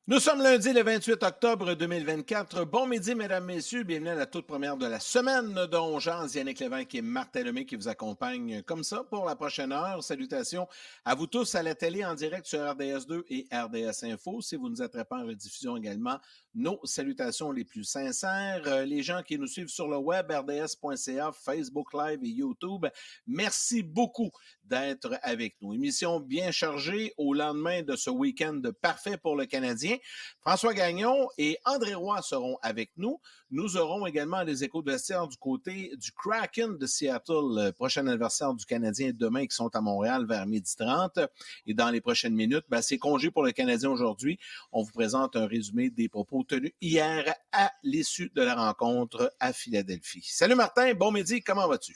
Nous sommes lundi le 28 octobre 2024. Bon midi, mesdames, messieurs. Bienvenue à la toute première de la semaine dont Jean, Yannick Lévesque et Martin Lemay qui vous accompagnent comme ça pour la prochaine heure. Salutations à vous tous à la télé en direct sur RDS2 et RDS Info. Si vous nous attrapez en rediffusion également, nos salutations les plus sincères. Les gens qui nous suivent sur le web, rds.ca, Facebook Live et YouTube, merci beaucoup d'être avec nous. Émission bien chargée au lendemain de ce week-end parfait pour le Canadien. François Gagnon et André Roy seront avec nous. Nous aurons également les échos de vestiaire du côté du Kraken de Seattle, le prochain adversaire du Canadien demain, qui sont à Montréal vers 12h30. Et dans les prochaines minutes, c'est congé pour le Canadien aujourd'hui. On vous présente un résumé des propos tenus hier à l'issue de la rencontre à Philadelphie. Salut Martin, bon midi, comment vas-tu?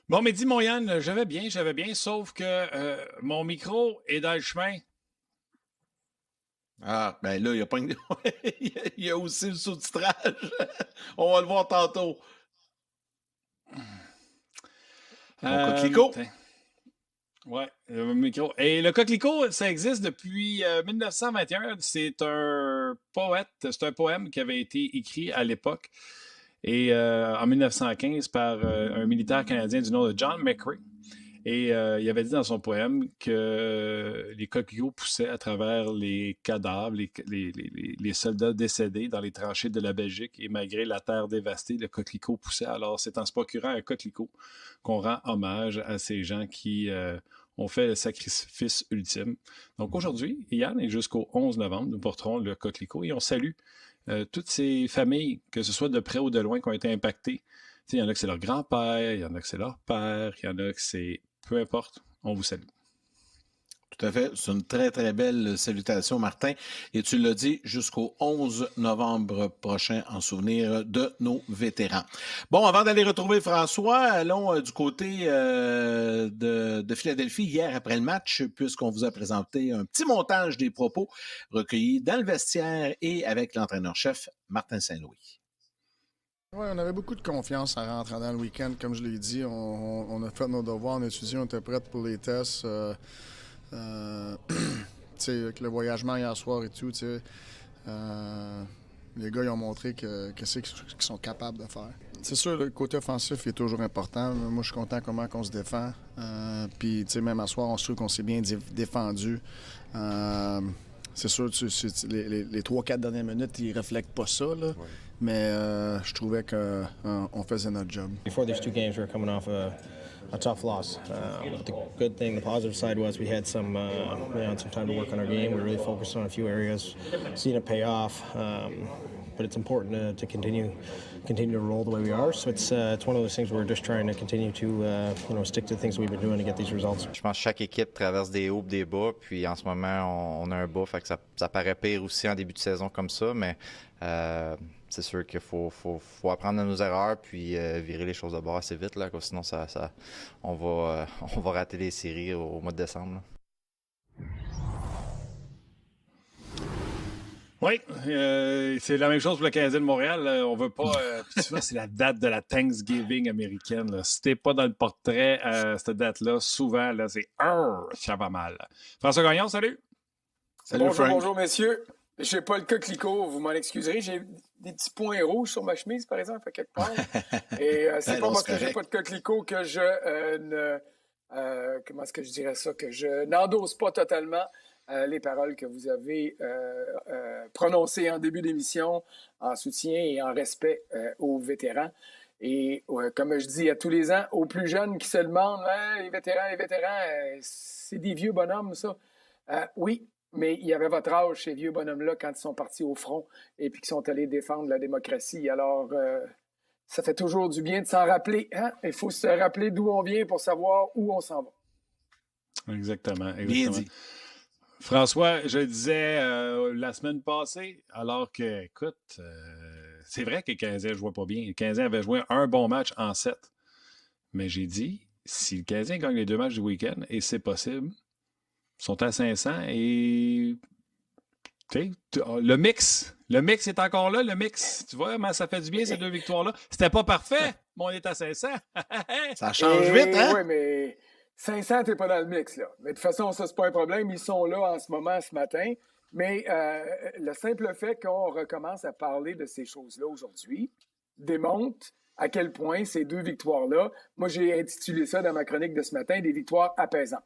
Bon midi, mon Yann, j'avais bien, sauf que mon micro est dans le chemin. Ah, ben là, il y a pas une... il y a aussi le sous-titrage. On va le voir tantôt. Mon coquelicot. Ouais, le micro. Et le coquelicot, ça existe depuis 1921. C'est un poème qui avait été écrit à l'époque. Et en 1915 par un militaire canadien du nom de John McCrae. Et il avait dit dans son poème que les coquelicots poussaient à travers les cadavres, les soldats décédés dans les tranchées de la Belgique. Et malgré la terre dévastée, le coquelicot poussait. Alors, c'est en se procurant un coquelicot qu'on rend hommage à ces gens qui ont fait le sacrifice ultime. Donc aujourd'hui, Yann, et jusqu'au 11 novembre, nous porterons le coquelicot et on salue toutes ces familles, que ce soit de près ou de loin, qui ont été impactées. Il y en a que c'est leur grand-père, il y en a que c'est leur père, il y en a que c'est... Peu importe, on vous salue. Tout à fait. C'est une très, très belle salutation, Martin. Et tu l'as dit, jusqu'au 11 novembre prochain, en souvenir de nos vétérans. Bon, avant d'aller retrouver François, allons du côté de Philadelphie hier après le match, puisqu'on vous a présenté un petit montage des propos recueillis dans le vestiaire et avec l'entraîneur-chef Martin Saint-Louis. Oui, on avait beaucoup de confiance en rentrant dans le week-end. Comme je l'ai dit, on a fait nos devoirs, on a étudié, on était prêts pour les tests. Avec le voyagement hier soir et tout, les gars ils ont montré que c'est qu'ils sont capables de faire. C'est sûr, le côté offensif est toujours important. Moi, je suis content comment on se défend. Puis, même à soir, on se trouve qu'on s'est bien défendu. C'est sûr, les 3-4 dernières minutes, ils ne reflètent pas ça, là. Ouais. Mais je trouvais qu'on faisait notre job. Before these two games, we were coming off a tough loss. But the good thing, the positive side was we had some time to work on our game. We were really focused on a few areas, seeing it pay off. But it's important to continue to roll the way we are. So it's one of those things where we're just trying to continue to stick to the things we've been doing to get these results. Je pense que chaque équipe traverse des hauts et des bas, puis en ce moment, on a un bas, fait que ça paraît pire aussi en début de saison comme ça, mais c'est sûr qu'il faut apprendre de nos erreurs puis virer les choses de bord assez vite, là, sinon on va rater les séries au mois de décembre. Là. Oui, c'est la même chose pour le Canadien de Montréal. On veut pas... tu vois, c'est la date de la Thanksgiving américaine. Là. Si t'es pas dans le portrait cette date-là, souvent, là, c'est ça va mal. François Gagnon, salut! Salut, bonjour, Frank. Bonjour, messieurs. J'ai pas le coquelicot, vous m'en excuserez. J'ai des petits points rouges sur ma chemise, par exemple, à quelque part. Et c'est pas parce que j'ai pas de coquelicot que je comment est-ce que je dirais ça? Que je n'endosse pas totalement les paroles que vous avez prononcées en début d'émission en soutien et en respect aux vétérans. Et comme je dis à tous les ans, aux plus jeunes qui se demandent les vétérans, c'est des vieux bonhommes, ça. Oui, mais il y avait votre âge, ces vieux bonhommes-là, quand ils sont partis au front et puis qu'ils sont allés défendre la démocratie. Alors, ça fait toujours du bien de s'en rappeler. Hein? Il faut se rappeler d'où on vient pour savoir où on s'en va. Exactement. Bien dit. François, je disais la semaine passée, alors que, écoute, c'est vrai que le Canadien ne jouait pas bien. Le Canadien avait joué un bon match en 7. Mais j'ai dit, si le Canadien gagne les 2 matchs du week-end, et c'est possible, ils sont à 500 et le mix est encore là, le mix. Tu vois comment ça fait du bien, ces 2 victoires-là. C'était pas parfait, mais on est à 500. Ça change vite, hein? Oui, mais 500, t'es pas dans le mix, là. Mais de toute façon, ça, c'est pas un problème. Ils sont là en ce moment, ce matin. Mais le simple fait qu'on recommence à parler de ces choses-là aujourd'hui démontre à quel point ces 2 victoires-là, moi j'ai intitulé ça dans ma chronique de ce matin, des victoires apaisantes.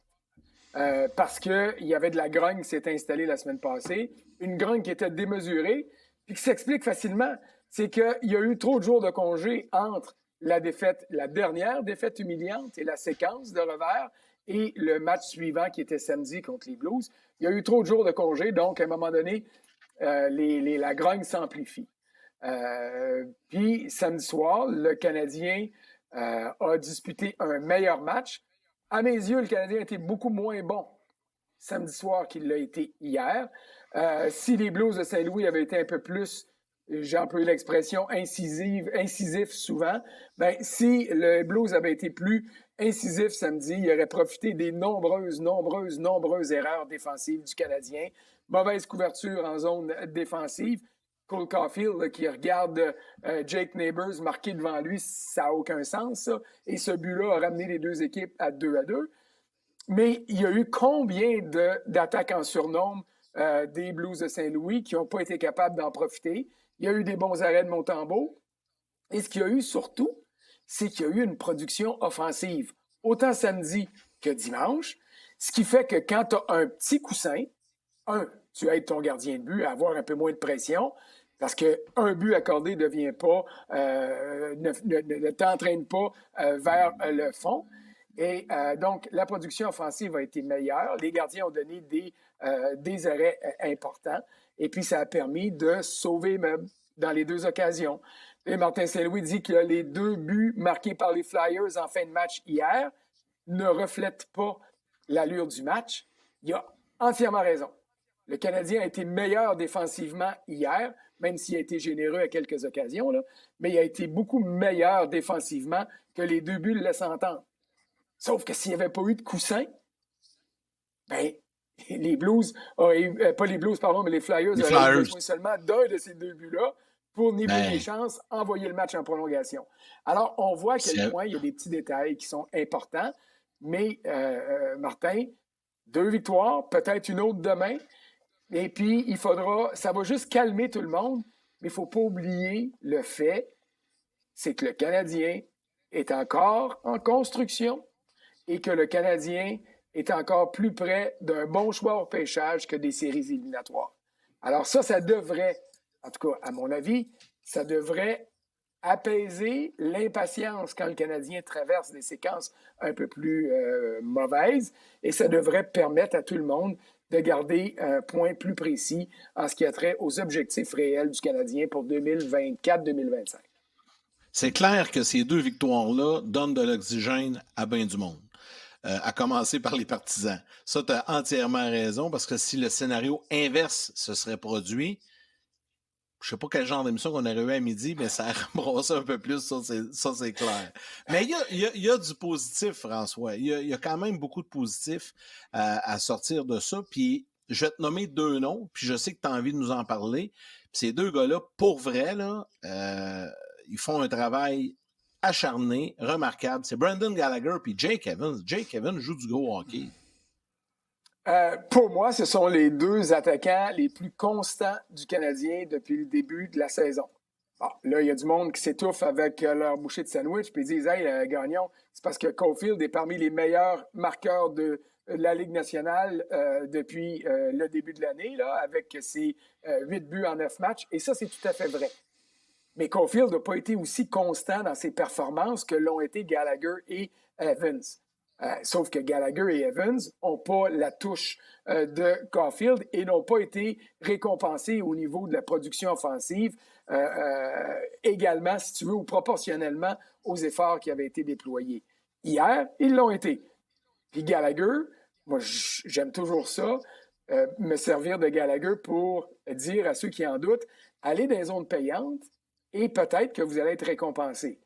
Parce qu'il y avait de la grogne qui s'est installée la semaine passée, une grogne qui était démesurée, puis qui s'explique facilement. C'est qu'il y a eu trop de jours de congé entre la dernière défaite humiliante et la séquence de revers et le match suivant qui était samedi contre les Blues. Il y a eu trop de jours de congé, donc à un moment donné, la grogne s'amplifie. Puis samedi soir, le Canadien a disputé un meilleur match. À mes yeux, le Canadien a été beaucoup moins bon samedi soir qu'il l'a été hier. Si les Blues de Saint-Louis avaient été un peu plus, j'ai employé l'expression incisif souvent, ben, si le Blues avait été plus incisif samedi, il aurait profité des nombreuses erreurs défensives du Canadien. Mauvaise couverture en zone défensive. Cole Caulfield là, qui regarde Jake Neighbours marquer devant lui, ça n'a aucun sens, ça. Et ce but-là a ramené les 2 équipes à 2-2. Mais il y a eu combien d'attaques en surnombre des Blues de Saint-Louis qui n'ont pas été capables d'en profiter? Il y a eu des bons arrêts de Montembeault. Et ce qu'il y a eu surtout, c'est qu'il y a eu une production offensive, autant samedi que dimanche, ce qui fait que quand tu as un petit coussin, tu aides ton gardien de but à avoir un peu moins de pression, parce qu'un but accordé ne t'entraîne pas vers le fond. Et donc, la production offensive a été meilleure. Les gardiens ont donné des arrêts importants. Et puis, ça a permis de sauver meubles dans les 2 occasions. Et Martin Saint-Louis dit que les 2 buts marqués par les Flyers en fin de match hier ne reflètent pas l'allure du match. Il a entièrement raison. Le Canadien a été meilleur défensivement hier, même s'il a été généreux à quelques occasions, là, mais il a été beaucoup meilleur défensivement que les 2 buts le laissent entendre. Sauf que s'il n'y avait pas eu de coussin, ben, les Blues pas les Blues, pardon, mais les Flyers auraient eu besoin seulement d'un de ces 2 buts-là pour niveler les chances, envoyer le match en prolongation. Alors, on voit à quel point il y a des petits détails qui sont importants, mais Martin, 2 victoires, peut-être une autre demain, et puis ça va juste calmer tout le monde, mais il ne faut pas oublier le fait, c'est que le Canadien est encore en construction et que le Canadien est encore plus près d'un bon choix au pêchage que des séries éliminatoires. Alors ça devrait, en tout cas à mon avis, ça devrait apaiser l'impatience quand le Canadien traverse des séquences un peu plus mauvaises et ça devrait permettre à tout le monde de garder un point plus précis en ce qui a trait aux objectifs réels du Canadien pour 2024-2025. C'est clair que ces 2 victoires-là donnent de l'oxygène à bien du monde. À commencer par les partisans. Ça, tu as entièrement raison, parce que si le scénario inverse se serait produit, je ne sais pas quel genre d'émission qu'on aurait eu à midi, mais ça rembrassé un peu plus, ça c'est clair. Mais il y a du positif, François. Il y a quand même beaucoup de positifs à sortir de ça. Puis je vais te nommer 2 noms, puis je sais que tu as envie de nous en parler. Puis ces 2 gars-là, pour vrai, là, ils font un travail acharné, remarquable. C'est Brendan Gallagher puis Jake Evans. Jake Evans joue du gros hockey. Pour moi, ce sont les 2 attaquants les plus constants du Canadien depuis le début de la saison. Bon, là, il y a du monde qui s'étouffe avec leur bouchée de sandwich puis ils disent « Hey, Gagnon, c'est parce que Caulfield est parmi les meilleurs marqueurs de la Ligue nationale depuis le début de l'année, là, avec ses 8 buts en 9 matchs. » Et ça, c'est tout à fait vrai. Mais Caulfield n'a pas été aussi constant dans ses performances que l'ont été Gallagher et Evans. Sauf que Gallagher et Evans n'ont pas la touche de Caulfield et n'ont pas été récompensés au niveau de la production offensive également, si tu veux, ou proportionnellement aux efforts qui avaient été déployés. Hier, ils l'ont été. Puis Gallagher, moi j'aime toujours ça, me servir de Gallagher pour dire à ceux qui en doutent, allez dans les zones payantes, et peut-être que vous allez être récompensé.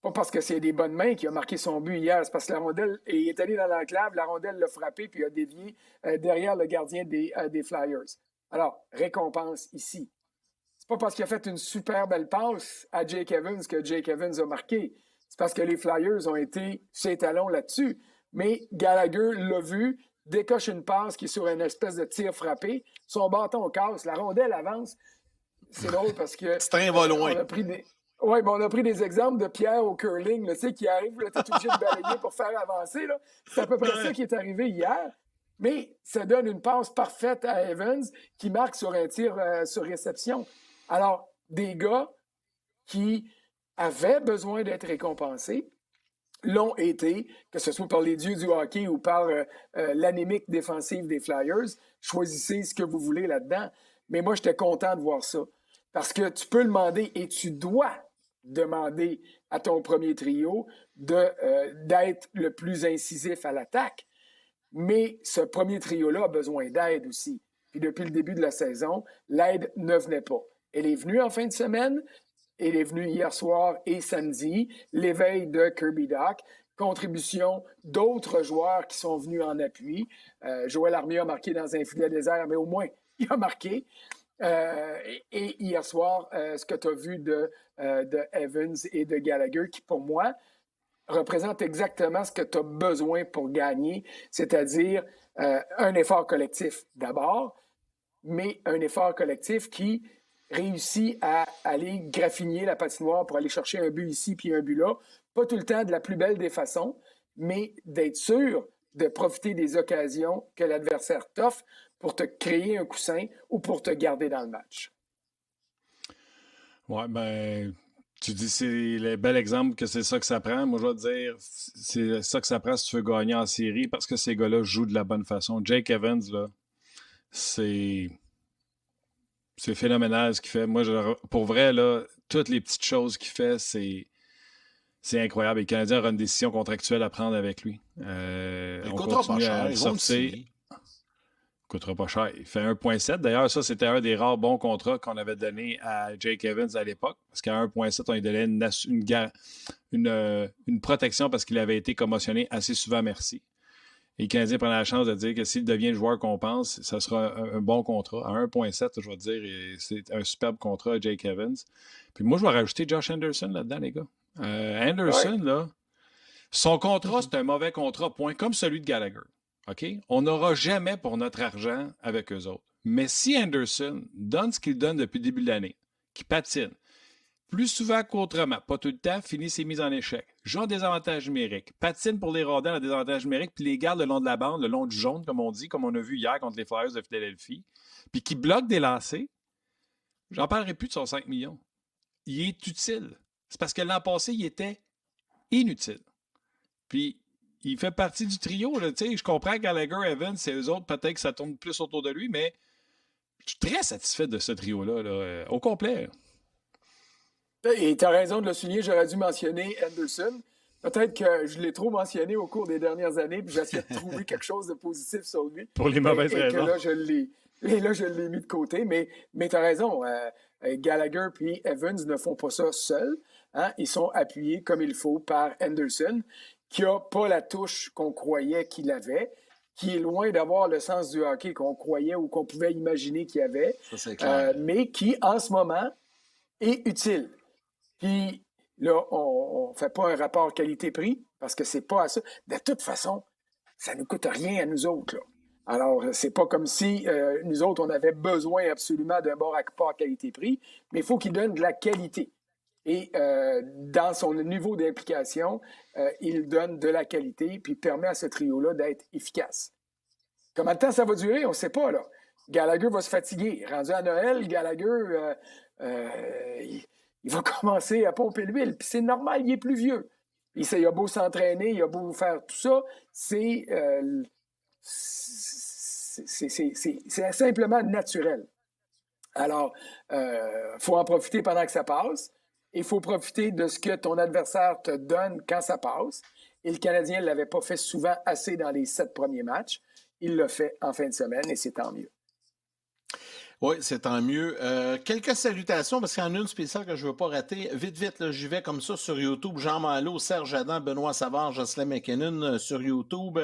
Pas parce que c'est des bonnes mains qui a marqué son but hier, c'est parce que la rondelle est allée dans l'enclave, la rondelle l'a frappé puis a dévié derrière le gardien des Flyers. Alors, récompense ici. C'est pas parce qu'il a fait une super belle passe à Jake Evans que Jake Evans a marqué. C'est parce que les Flyers ont été ses talons là-dessus. Mais Gallagher l'a vu, décoche une passe qui est sur une espèce de tir frappé, son bâton casse, la rondelle avance. C'est drôle parce que... Ce train va loin. Oui, mais on a pris des exemples de Pierre au curling, là, tu sais, qui arrive, là, t'es obligé de balayer pour faire avancer. Là. C'est à peu près ça qui est arrivé hier. Mais ça donne une passe parfaite à Evans qui marque sur un tir sur réception. Alors, des gars qui avaient besoin d'être récompensés l'ont été, que ce soit par les dieux du hockey ou par l'anémique défensive des Flyers. Choisissez ce que vous voulez là-dedans. Mais moi, j'étais content de voir ça. Parce que tu peux demander et tu dois demander à ton premier trio d'être le plus incisif à l'attaque. Mais ce premier trio-là a besoin d'aide aussi. Puis depuis le début de la saison, l'aide ne venait pas. Elle est venue en fin de semaine, elle est venue hier soir et samedi, l'éveil de Kirby Dach, contribution d'autres joueurs qui sont venus en appui. Joël Armia a marqué dans un filet désert, mais au moins, il a marqué. Et hier soir, ce que tu as vu de Evans et de Gallagher, qui pour moi représente exactement ce que tu as besoin pour gagner, c'est-à-dire un effort collectif d'abord, mais un effort collectif qui réussit à aller graffiner la patinoire pour aller chercher un but ici puis un but là, pas tout le temps de la plus belle des façons, mais d'être sûr de profiter des occasions que l'adversaire t'offre pour te créer un coussin ou pour te garder dans le match. Ouais, ben, tu dis c'est le bel exemple que c'est ça que ça prend. Moi, je vais te dire, c'est ça que ça prend si tu veux gagner en série parce que ces gars-là jouent de la bonne façon. Jake Evans, là, c'est phénoménal ce qu'il fait. Moi, pour vrai, là, toutes les petites choses qu'il fait, c'est incroyable. Et le Canadien aura une décision contractuelle à prendre avec lui. Il coûtera pas cher. Il coûtera pas cher. Il fait 1,7. D'ailleurs, ça, c'était un des rares bons contrats qu'on avait donné à Jake Evans à l'époque. Parce qu'à 1,7, on lui donnait une protection parce qu'il avait été commotionné assez souvent, merci. Et le Canadien prenait la chance de dire que s'il devient le joueur qu'on pense, ça sera un bon contrat. À 1,7, je vais te dire, c'est un superbe contrat à Jake Evans. Puis moi, je vais rajouter Josh Anderson là-dedans, les gars. Anderson, là, son contrat, c'est un mauvais contrat, point, comme celui de Gallagher. OK? On n'aura jamais pour notre argent avec eux autres. Mais si Anderson donne ce qu'il donne depuis le début de l'année, qui patine, plus souvent qu'autrement, pas tout le temps, finit ses mises en échec, joue en désavantage numérique, patine pour les rondelles en désavantage numérique, puis les garde le long de la bande, le long du jaune, comme on dit, comme on a vu hier contre les Flyers de Philadelphie, puis qui bloque des lancers, j'en parlerai plus de son 5 millions. Il est utile. C'est parce que l'an passé, il était inutile. Puis, il fait partie du trio. Là, je comprends Gallagher, Evans, c'est eux autres, peut-être que ça tourne plus autour de lui, mais je suis très satisfait de ce trio-là, là, au complet. Et tu as raison de le souligner, j'aurais dû mentionner Anderson. Peut-être que je l'ai trop mentionné au cours des dernières années, puis j'essaie de trouver quelque chose de positif sur lui. Pour les mauvaises raisons. Et là, je l'ai mis de côté. Mais tu as raison, Gallagher et Evans ne font pas ça seuls. Hein? Ils sont appuyés comme il faut par Anderson, qui n'a pas la touche qu'on croyait qu'il avait, qui est loin d'avoir le sens du hockey qu'on croyait ou qu'on pouvait imaginer qu'il avait, ça, c'est clair. mais qui, en ce moment, est utile. Puis là, on ne fait pas un rapport qualité-prix parce que c'est pas à ça. De toute façon, ça ne coûte rien à nous autres. Là. Alors, c'est pas comme si nous autres, on avait besoin absolument d'un bon rapport qualité-prix, mais il faut qu'il donne de la qualité. Et dans son niveau d'implication, il donne de la qualité puis permet à ce trio-là d'être efficace. Combien de temps ça va durer? On ne sait pas. Là. Gallagher va se fatiguer. Rendu à Noël, Gallagher, il va commencer à pomper l'huile. Puis c'est normal, il est plus vieux. Il a beau s'entraîner, il a beau faire tout ça, c'est simplement naturel. Alors, faut en profiter pendant que ça passe. Il faut profiter de ce que ton adversaire te donne quand ça passe. Et le Canadien ne l'avait pas fait souvent assez dans les 7 premiers matchs. Il l'a fait en fin de semaine et c'est tant mieux. Oui, c'est tant mieux. Quelques salutations, parce qu'il y en a une spéciale que je ne veux pas rater. Vite, là, j'y vais comme ça sur YouTube. Jean Malo, Serge Adam, Benoît Savard, Jocelyn McKinnon sur YouTube.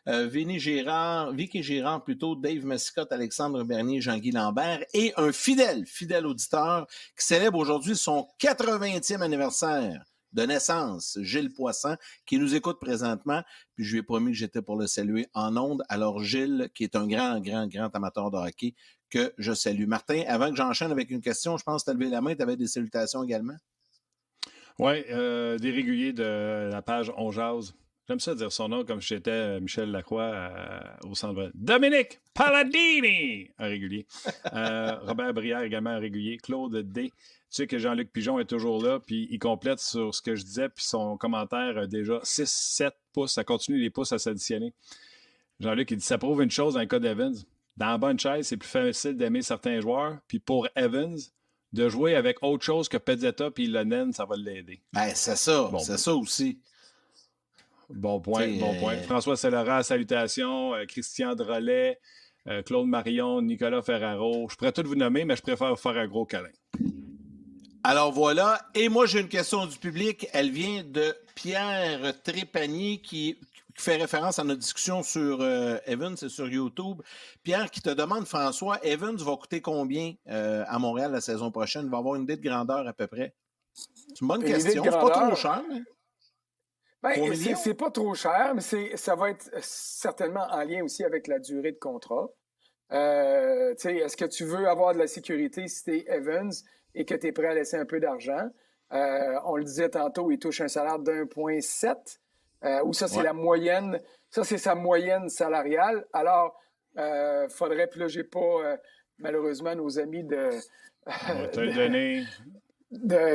Vicky Girard, Dave Mascotte, Alexandre Bernier, Jean-Guy Lambert et un fidèle auditeur qui célèbre aujourd'hui son 80e anniversaire. de naissance, Gilles Poisson, qui nous écoute présentement. Puis je lui ai promis que j'étais pour le saluer en ondes. Alors Gilles, qui est un grand amateur de hockey, que je salue. Martin, avant que j'enchaîne avec une question, je pense que tu as levé la main, tu avais des salutations également. Oui, des réguliers de la page On Jase. J'aime ça dire son nom comme si j'étais Michel Lacroix au centre. Dominique Palladini, un régulier. Robert Brière également un régulier. Claude D. Tu sais que Jean-Luc Pigeon est toujours là, puis il complète sur ce que je disais, puis son commentaire a déjà 6-7 pouces. Ça continue les pouces à s'additionner. Jean-Luc, il dit ça prouve une chose dans le cas d'Evans. Dans la bonne chaise, c'est plus facile d'aimer certains joueurs, puis pour Evans, de jouer avec autre chose que Pezzetta puis Lonen, ça va l'aider. Ben, c'est ça, bon, c'est ça aussi. Bon point. François Cellera, salutations. Christian Drolet, Claude Marion, Nicolas Ferraro. Je pourrais tout vous nommer, mais je préfère vous faire un gros câlin. Alors voilà. Et moi, j'ai une question du public. Elle vient de Pierre Trépanier qui fait référence à notre discussion sur Evans et sur YouTube. Pierre qui te demande, François, Evans va coûter combien à Montréal la saison prochaine? Il va avoir une idée de grandeur à peu près? C'est une bonne question. C'est pas trop cher, mais... Ben, c'est pas trop cher, mais ça va être certainement en lien aussi avec la durée de contrat. Est-ce que tu veux avoir de la sécurité si tu es Evans et que tu es prêt à laisser un peu d'argent? On le disait tantôt, il touche un salaire d'1,7 ou ça, c'est la moyenne. Ça, c'est sa moyenne salariale. Alors, faudrait, puis là, j'ai pas malheureusement nos amis de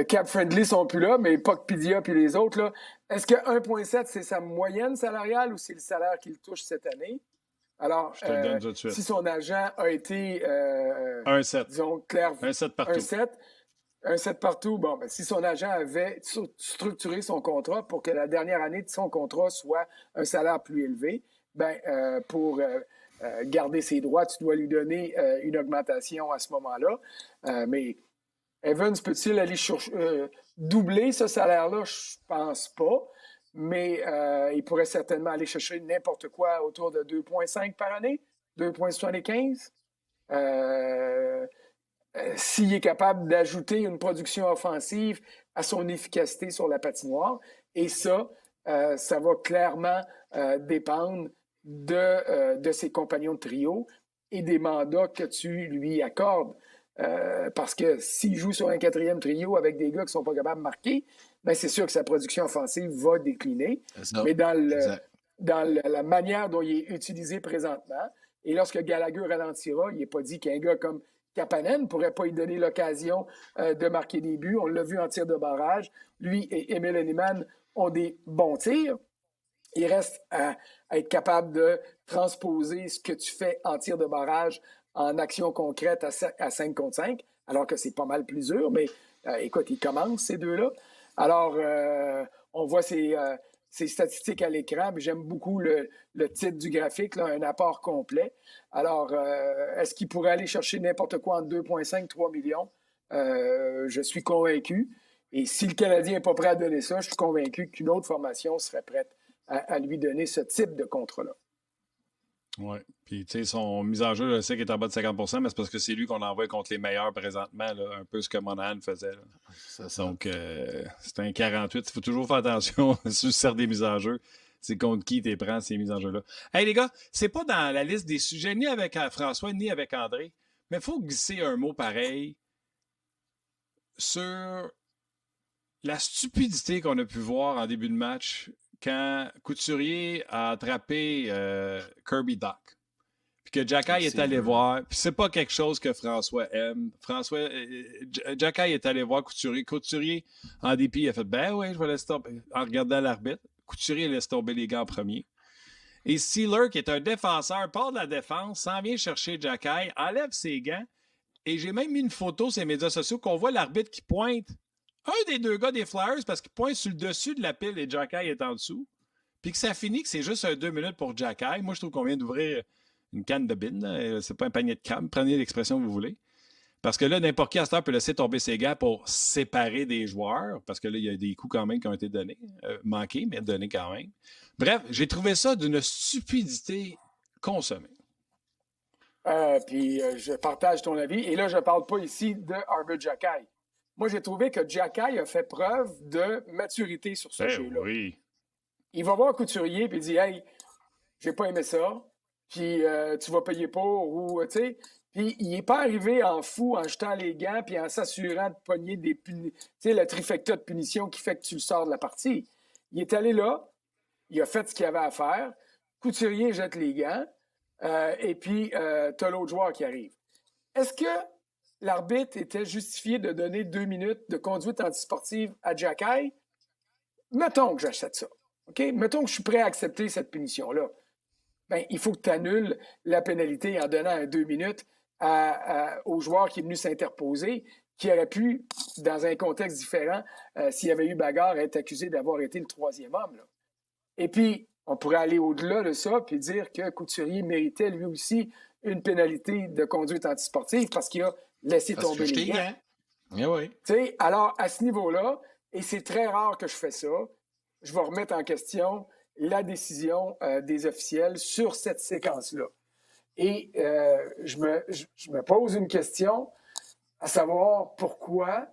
Cap Friendly sont plus là, mais Puckpedia puis les autres, là. Est-ce que 1,7, c'est sa moyenne salariale ou c'est le salaire qu'il touche cette année? Alors, je te le donne tout de suite. Si son agent a été, 1,7. Disons, clair, 1,7 partout. 1,7 partout. Bon, ben, si son agent avait structuré son contrat pour que la dernière année de son contrat soit un salaire plus élevé, ben, pour garder ses droits, tu dois lui donner une augmentation à ce moment-là. Mais Evans peut-il aller doubler ce salaire-là? Je pense pas. Mais il pourrait certainement aller chercher n'importe quoi autour de 2,5 par année, 2,75. S'il est capable d'ajouter une production offensive à son efficacité sur la patinoire. Et ça va clairement dépendre de ses compagnons de trio et des mandats que tu lui accordes. Parce que s'il joue sur un quatrième trio avec des gars qui ne sont pas capables de marquer, ben c'est sûr que sa production offensive va décliner. Mais dans la manière dont il est utilisé présentement, et lorsque Gallagher ralentira, il n'est pas dit qu'un gars comme Kapanen ne pourrait pas lui donner l'occasion de marquer des buts. On l'a vu en tir de barrage. Lui et Emil Henneman ont des bons tirs. Il reste à être capable de transposer ce que tu fais en tir de barrage en action concrète à 5 contre 5, alors que c'est pas mal plus dur, mais écoute, ils commencent, ces deux-là. Alors, on voit ces statistiques à l'écran, mais j'aime beaucoup le titre du graphique, là, un apport complet. Alors, est-ce qu'il pourrait aller chercher n'importe quoi entre 2,5 et 3 millions? Je suis convaincu. Et si le Canadien n'est pas prêt à donner ça, je suis convaincu qu'une autre formation serait prête à lui donner ce type de contrat-là. Oui. Puis, tu sais, son mise en jeu, je sais qu'il est en bas de 50 %, mais c'est parce que c'est lui qu'on envoie contre les meilleurs présentement, là, un peu ce que Monahan faisait. Là. C'est ça. Donc, c'est un 48. Il faut toujours faire attention sur certaines des mises en jeu. C'est contre qui tu prends ces mises en jeu-là. Hey, les gars, c'est pas dans la liste des sujets, ni avec François, ni avec André, mais il faut glisser un mot pareil sur la stupidité qu'on a pu voir en début de match quand Couturier a attrapé Kirby Dach, puis que Jacky est allé voir, puis c'est pas quelque chose que François aime. Jacky est allé voir Couturier. Couturier, en dépit, il a fait « Ben oui, je vais laisser tomber » en regardant l'arbitre. Couturier laisse tomber les gars en premier. Et Sealer, qui est un défenseur, part de la défense, s'en vient chercher Jacky, enlève ses gants, et j'ai même mis une photo sur les médias sociaux qu'on voit l'arbitre qui pointe un des deux gars des Flyers parce qu'il pointe sur le dessus de la pile et Jacky est en dessous. Puis que ça finit que c'est juste 2 minutes pour Jacky. Moi, je trouve qu'on vient d'ouvrir une canne de bine. C'est pas un panier de crème. Prenez l'expression que vous voulez. Parce que là, n'importe qui à cette heure peut laisser tomber ses gants pour séparer des joueurs. Parce que là, il y a des coups quand même qui ont été donnés. Manqués, mais donnés quand même. Bref, j'ai trouvé ça d'une stupidité consommée. Puis je partage ton avis. Et là, je ne parle pas ici de Arber Jacky. moi, j'ai trouvé que Xhekaj a fait preuve de maturité sur ce jeu-là. Oui. Il va voir Couturier puis il dit « Hey, j'ai pas aimé ça, puis tu vas payer pour, ou, tu sais... » Puis il n'est pas arrivé en fou, en jetant les gants, puis en s'assurant de pogner des punitions, tu sais, le trifecta de punition qui fait que tu le sors de la partie. Il est allé là, il a fait ce qu'il avait à faire, Couturier jette les gants, et puis tu as l'autre joueur qui arrive. Est-ce que l'arbitre était justifié de donner 2 minutes de conduite antisportive à Xhekaj? Mettons que j'achète ça. OK? Mettons que je suis prêt à accepter cette punition-là. Bien, il faut que tu annules la pénalité en donnant 2 minutes au joueur qui est venu s'interposer, qui aurait pu, dans un contexte différent, s'il y avait eu bagarre, être accusé d'avoir été le 3e homme. Là. Et puis, on pourrait aller au-delà de ça puis dire que Couturier méritait lui aussi une pénalité de conduite antisportive parce qu'il a laissé tomber les gants. Oui. T'sais, alors, à ce niveau-là, et c'est très rare que je fais ça, je vais remettre en question la décision des officiels sur cette séquence-là. Et je me pose une question, à savoir pourquoi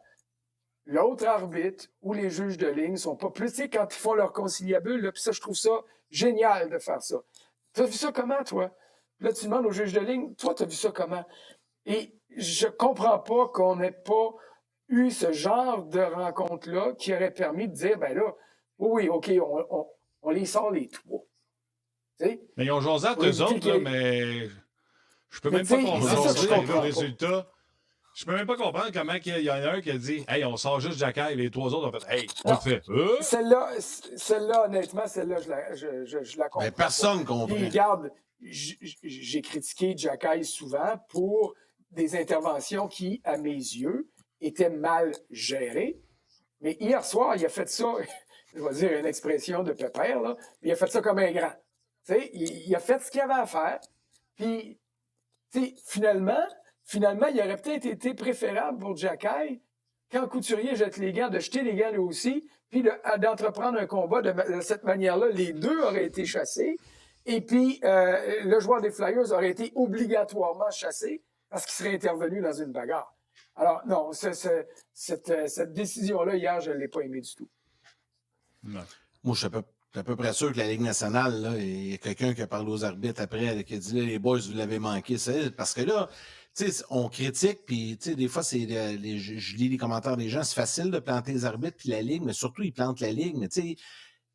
l'autre arbitre ou les juges de ligne sont pas plus... Tu sais, quand ils font leur conciliabule, puis ça, je trouve ça génial de faire ça. Tu as vu ça comment, toi? Là, tu demandes aux juges de ligne, toi, tu as vu ça comment? Et je comprends pas qu'on n'ait pas eu ce genre de rencontre-là qui aurait permis de dire, ben là, oui, OK, on les sort les 3. T'sais? Mais ils ont jasé entre eux autres, là, mais je peux même pas comprendre le résultat. Je peux même pas comprendre comment il y en a un qui a dit « Hey, on sort juste Xhekaj », les 3 autres ont fait « Hey, on le fait. » Celle-là, honnêtement, je la comprends. Mais personne ne comprend. Puis, regarde, j'ai critiqué Xhekaj souvent pour des interventions qui, à mes yeux, étaient mal gérées. Mais hier soir, il a fait ça, je vais dire une expression de pépère, là, mais il a fait ça comme un grand. Il a fait ce qu'il avait à faire. Puis, finalement, il aurait peut-être été préférable pour Xhekaj, quand Couturier jette les gants, de jeter les gants lui aussi, puis d'entreprendre un combat de cette manière-là. Les deux auraient été chassés. Et puis, le joueur des Flyers aurait été obligatoirement chassé parce qu'il serait intervenu dans une bagarre. Alors, non, cette décision-là, hier, je ne l'ai pas aimée du tout. Non. Moi, je suis à peu près sûr que la Ligue nationale, là, il y a quelqu'un qui a parlé aux arbitres après, qui a dit, là, les boys, vous l'avez manqué. Parce que là, tu sais, on critique, puis tu sais, des fois, je lis les commentaires des gens, c'est facile de planter les arbitres puis la Ligue, mais surtout, ils plantent la Ligue. Mais tu sais,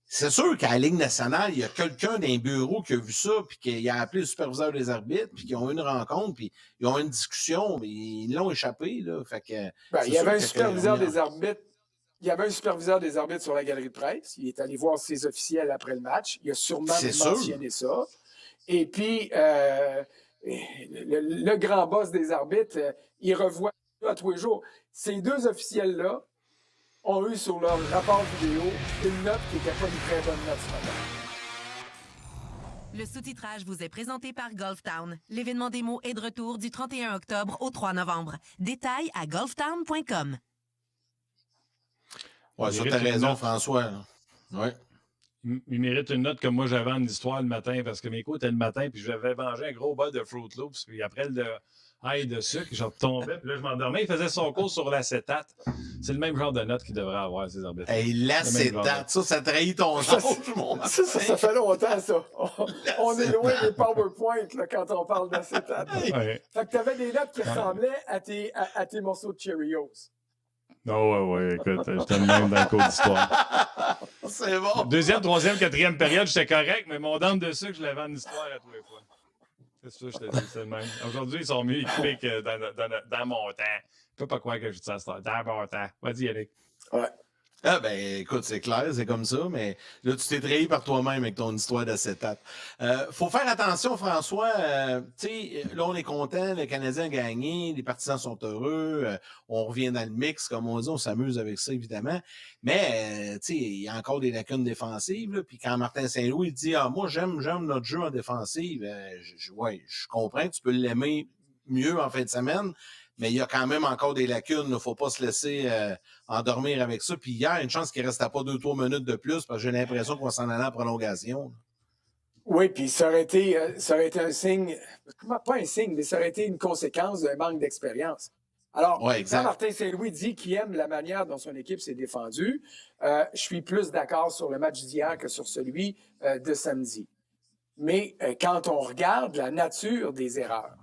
c'est sûr qu'à la Ligue nationale, il y a quelqu'un d'un bureau qui a vu ça, puis qui a appelé le superviseur des arbitres, puis qui ont eu une rencontre, puis ils ont eu une discussion, mais ils l'ont échappé, là. Fait que, il y avait un superviseur des arbitres. Il y avait un superviseur des arbitres sur la galerie de presse. Il est allé voir ses officiels après le match. Il a sûrement mentionné ça. Et puis, le grand boss des arbitres, il revoit à tous les jours. Ces 2 officiels-là ont eu sur leur rapport vidéo une note qui n'était pas une très bonne note ce matin. Le sous-titrage vous est présenté par Golftown. L'événement démo est de retour du 31 octobre au 3 novembre. Détails à golftown.com. Ouais, ça, t'as raison, François. Ouais. Il mérite une note comme moi j'avais en histoire le matin parce que mes cours étaient le matin puis j'avais mangé un gros bol de Fruit Loops puis après le de sucre, j'en retombais puis là je m'endormais. Il faisait son cours sur l'acétate. C'est le même genre de note qu'il devrait avoir, ces arbitres. Hey, l'acétate, ça trahit ton âge, mon ça fait longtems, ça. On est loin des PowerPoint là, quand on parle d'acétate. Ouais. Fait que t'avais des notes qui ressemblaient à tes morceaux de Cheerios. Ouais, écoute, j'étais le même dans le cours d'histoire. C'est bon. 2e, 3e, 4e période, j'étais correct, mais mon dent de sucre, je l'avais en histoire à tous les fois. C'est ça, je te dis, c'est le même. Aujourd'hui, ils sont mieux équipés que dans mon temps. Je peux pas croire que je dis ça, dans mon temps. Vas-y, Yannick. Ouais. Ah ben écoute, c'est clair, c'est comme ça, mais là, tu t'es trahi par toi-même avec ton histoire d'acétate. Faut faire attention, François. Tu sais, là, on est content, le Canadien a gagné, les partisans sont heureux, on revient dans le mix, comme on dit, on s'amuse avec ça, évidemment. Mais, tu sais, il y a encore des lacunes défensives, là, puis quand Martin Saint-Louis dit « Ah, moi, j'aime notre jeu en défensive », je comprends que tu peux l'aimer mieux en fin de semaine, mais il y a quand même encore des lacunes. Il ne faut pas se laisser endormir avec ça. Puis hier, une chance qu'il ne restait pas 2-3 minutes de plus parce que j'ai l'impression qu'on s'en allait en prolongation. Oui, puis ça aurait été un signe, pas un signe, mais ça aurait été une conséquence d'un manque d'expérience. Alors, Ouais, quand Martin Saint-Louis dit qu'il aime la manière dont son équipe s'est défendue, je suis plus d'accord sur le match d'hier que sur celui de samedi. Mais quand on regarde la nature des erreurs,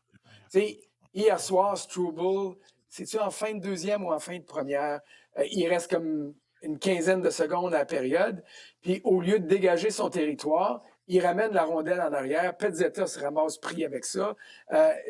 tu sais, hier soir, Struble, c'est-tu en fin de deuxième ou en fin de première? Il reste comme une quinzaine de secondes à la période. Puis au lieu de dégager son territoire, il ramène la rondelle en arrière. Pezzetta se ramasse pris avec ça.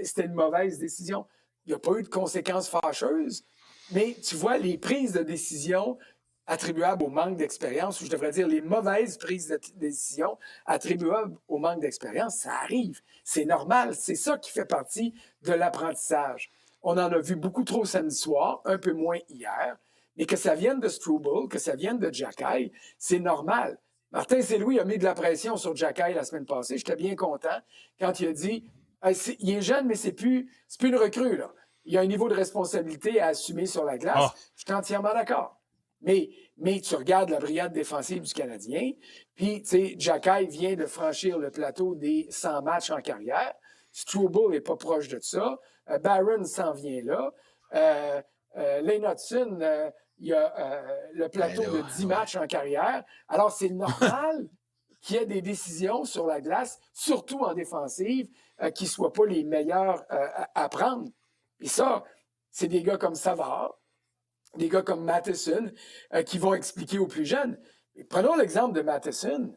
C'était une mauvaise décision. Il n'y a pas eu de conséquences fâcheuses, mais tu vois, les prises de décision attribuables au manque d'expérience, ou je devrais dire les mauvaises prises de décision attribuables au manque d'expérience, ça arrive. C'est normal. C'est ça qui fait partie de l'apprentissage. On en a vu beaucoup trop samedi soir, un peu moins hier, mais que ça vienne de Struble, que ça vienne de Xhekaj, c'est normal. Martin Saint-Louis a mis de la pression sur Xhekaj la semaine passée. J'étais bien content quand il a dit il est jeune, mais c'est plus une recrue, là. Il y a un niveau de responsabilité à assumer sur la glace. Je suis entièrement d'accord. Mais tu regardes la brigade défensive du Canadien, puis, tu sais, Xhekaj vient de franchir le plateau des 100 matchs en carrière. Struble n'est pas proche de ça. Barron s'en vient là. Lane Hudson, il y a le plateau de 10 matchs en carrière. Alors, c'est normal qu'il y ait des décisions sur la glace, surtout en défensive, qui ne soient pas les meilleures à prendre. Et ça, c'est des gars comme Savard, des gars comme Matheson, qui vont expliquer aux plus jeunes. Et prenons l'exemple de Matheson.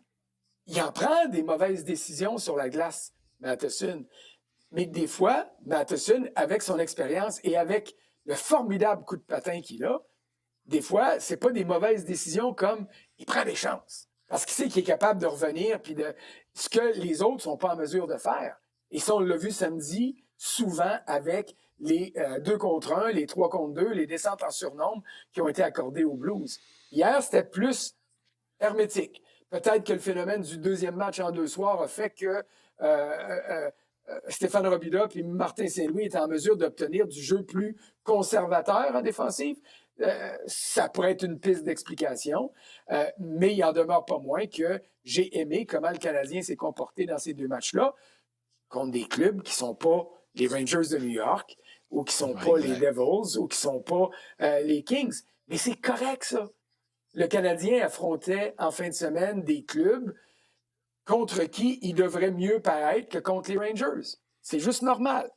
Il en prend des mauvaises décisions sur la glace, Matheson. Mais des fois, Matheson, avec son expérience et avec le formidable coup de patin qu'il a, des fois, c'est pas des mauvaises décisions comme il prend des chances. Parce qu'il sait qu'il est capable de revenir puis de ce que les autres sont pas en mesure de faire. Et ça, on l'a vu samedi, souvent avec les 2 contre 1, les 3 contre 2, les descentes en surnombre qui ont été accordées aux Blues. Hier, c'était plus hermétique. Peut-être que le phénomène du deuxième match en 2 soirs a fait que Stéphane Robida et Martin Saint-Louis étaient en mesure d'obtenir du jeu plus conservateur en défensive. Ça pourrait être une piste d'explication, mais il en demeure pas moins que j'ai aimé comment le Canadien s'est comporté dans ces 2 matchs-là contre des clubs qui ne sont pas les Rangers de New York ou qui ne sont pas les Devils ou qui ne sont pas les Kings. Mais c'est correct, ça. Le Canadien affrontait en fin de semaine des clubs contre qui il devrait mieux paraître que contre les Rangers. C'est juste normal.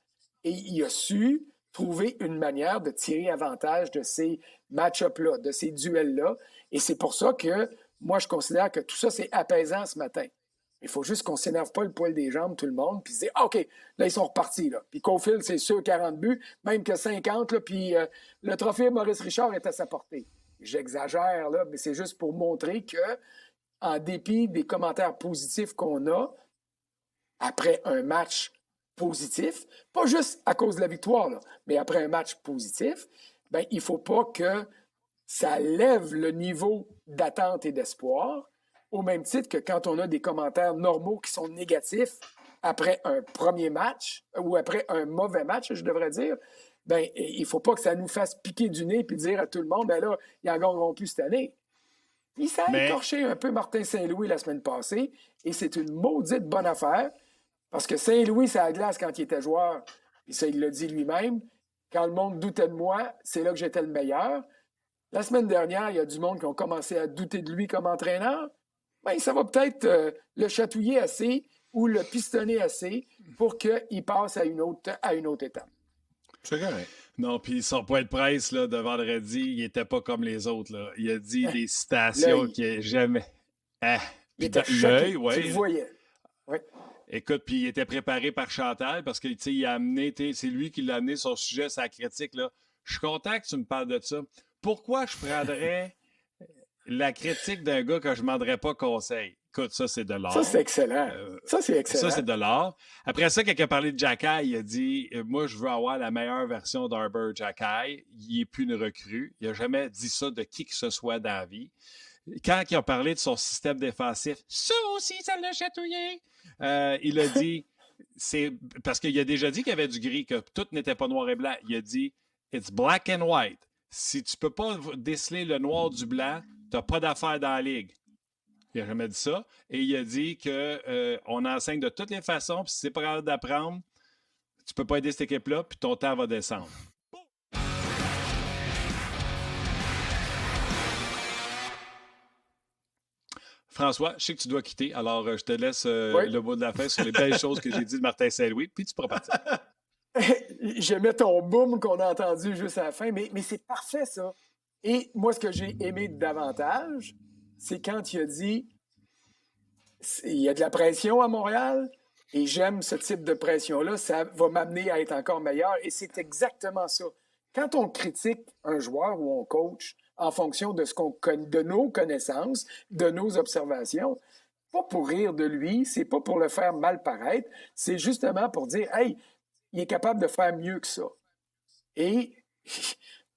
Et il a su trouver une manière de tirer avantage de ces match-ups-là, de ces duels-là. Et c'est pour ça que moi, je considère que tout ça, c'est apaisant ce matin. Il faut juste qu'on ne s'énerve pas le poil des jambes, tout le monde, puis se dire OK, là, ils sont repartis. Là. Puis Caulfield, c'est sûr, 40 buts, même que 50, là, puis le trophée Maurice Richard est à sa portée. J'exagère, là, mais c'est juste pour montrer que, en dépit des commentaires positifs qu'on a, après un match positif, pas juste à cause de la victoire, là, mais après un match positif, ben, il ne faut pas que ça lève le niveau d'attente et d'espoir, au même titre que quand on a des commentaires normaux qui sont négatifs après un premier match, ou après un mauvais match, je devrais dire, ben, il ne faut pas que ça nous fasse piquer du nez et dire à tout le monde, ben là, ils n'en gagneront plus cette année. Puis ça a écorché un peu Martin Saint-Louis la semaine passée, et c'est une maudite bonne affaire, parce que Saint-Louis, c'est à la glace quand il était joueur, et ça, il l'a dit lui-même, quand le monde doutait de moi, c'est là que j'étais le meilleur. La semaine dernière, il y a du monde qui ont commencé à douter de lui comme entraîneur. Ben, ça va peut-être le chatouiller assez ou le pistonner assez pour qu'il passe à une autre étape. C'est correct. Non, puis son point de presse là, de vendredi, il n'était pas comme les autres. Là. Il a dit des citations qu'il n'a jamais. Il était choqué, ouais. tu le voyais. Ouais. Écoute, puis il était préparé par Chantal parce que il a amené, c'est lui qui l'a amené son sujet, sa critique. Là. Je suis content que tu me parles de ça. Pourquoi je prendrais la critique d'un gars que je ne demanderais pas conseil? Écoute, ça, c'est de l'art. Ça, c'est excellent. Ça, c'est de l'art. Après ça, quand il a parlé de Xhekaj, il a dit « Moi, je veux avoir la meilleure version d'Arber Xhekaj. Il n'est plus une recrue. » Il n'a jamais dit ça de qui que ce soit dans la vie. Quand il a parlé de son système défensif, ça aussi, ça l'a chatouillé. Il a dit, c'est parce qu'il a déjà dit qu'il y avait du gris, que tout n'était pas noir et blanc. Il a dit « It's black and white. Si tu ne peux pas déceler le noir du blanc, tu n'as pas d'affaires dans la ligue. » Il n'a jamais dit ça. Et il a dit qu'on enseigne de toutes les façons, puis si c'est pas capable d'apprendre, tu ne peux pas aider cette équipe-là, puis ton temps va descendre. François, je sais que tu dois quitter, alors je te laisse le mot de la fin sur les belles choses que j'ai dit de Martin Saint-Louis, puis tu pourras partir. J'aimais ton boom qu'on a entendu juste à la fin, mais c'est parfait, ça. Et moi, ce que j'ai aimé davantage, c'est quand il a dit il y a de la pression à Montréal et j'aime ce type de pression-là, ça va m'amener à être encore meilleur. Et c'est exactement ça. Quand on critique un joueur ou on coach en fonction de ce qu'on connaît, de nos connaissances, de nos observations, pas pour rire de lui, c'est pas pour le faire mal paraître, c'est justement pour dire hey, il est capable de faire mieux que ça. Et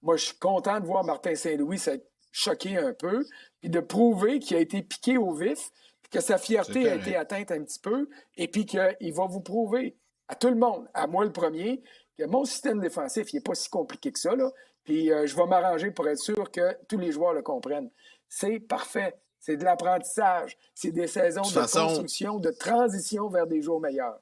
moi, je suis content de voir Martin Saint-Louis s'être choqué un peu, puis de prouver qu'il a été piqué au vif, puis que sa fierté a été atteinte un petit peu, et puis qu'il va vous prouver à tout le monde, à moi le premier, que mon système défensif, il n'est pas si compliqué que ça, là, puis je vais m'arranger pour être sûr que tous les joueurs le comprennent. C'est parfait. C'est de l'apprentissage. C'est des saisons de construction, de transition vers des jours meilleurs.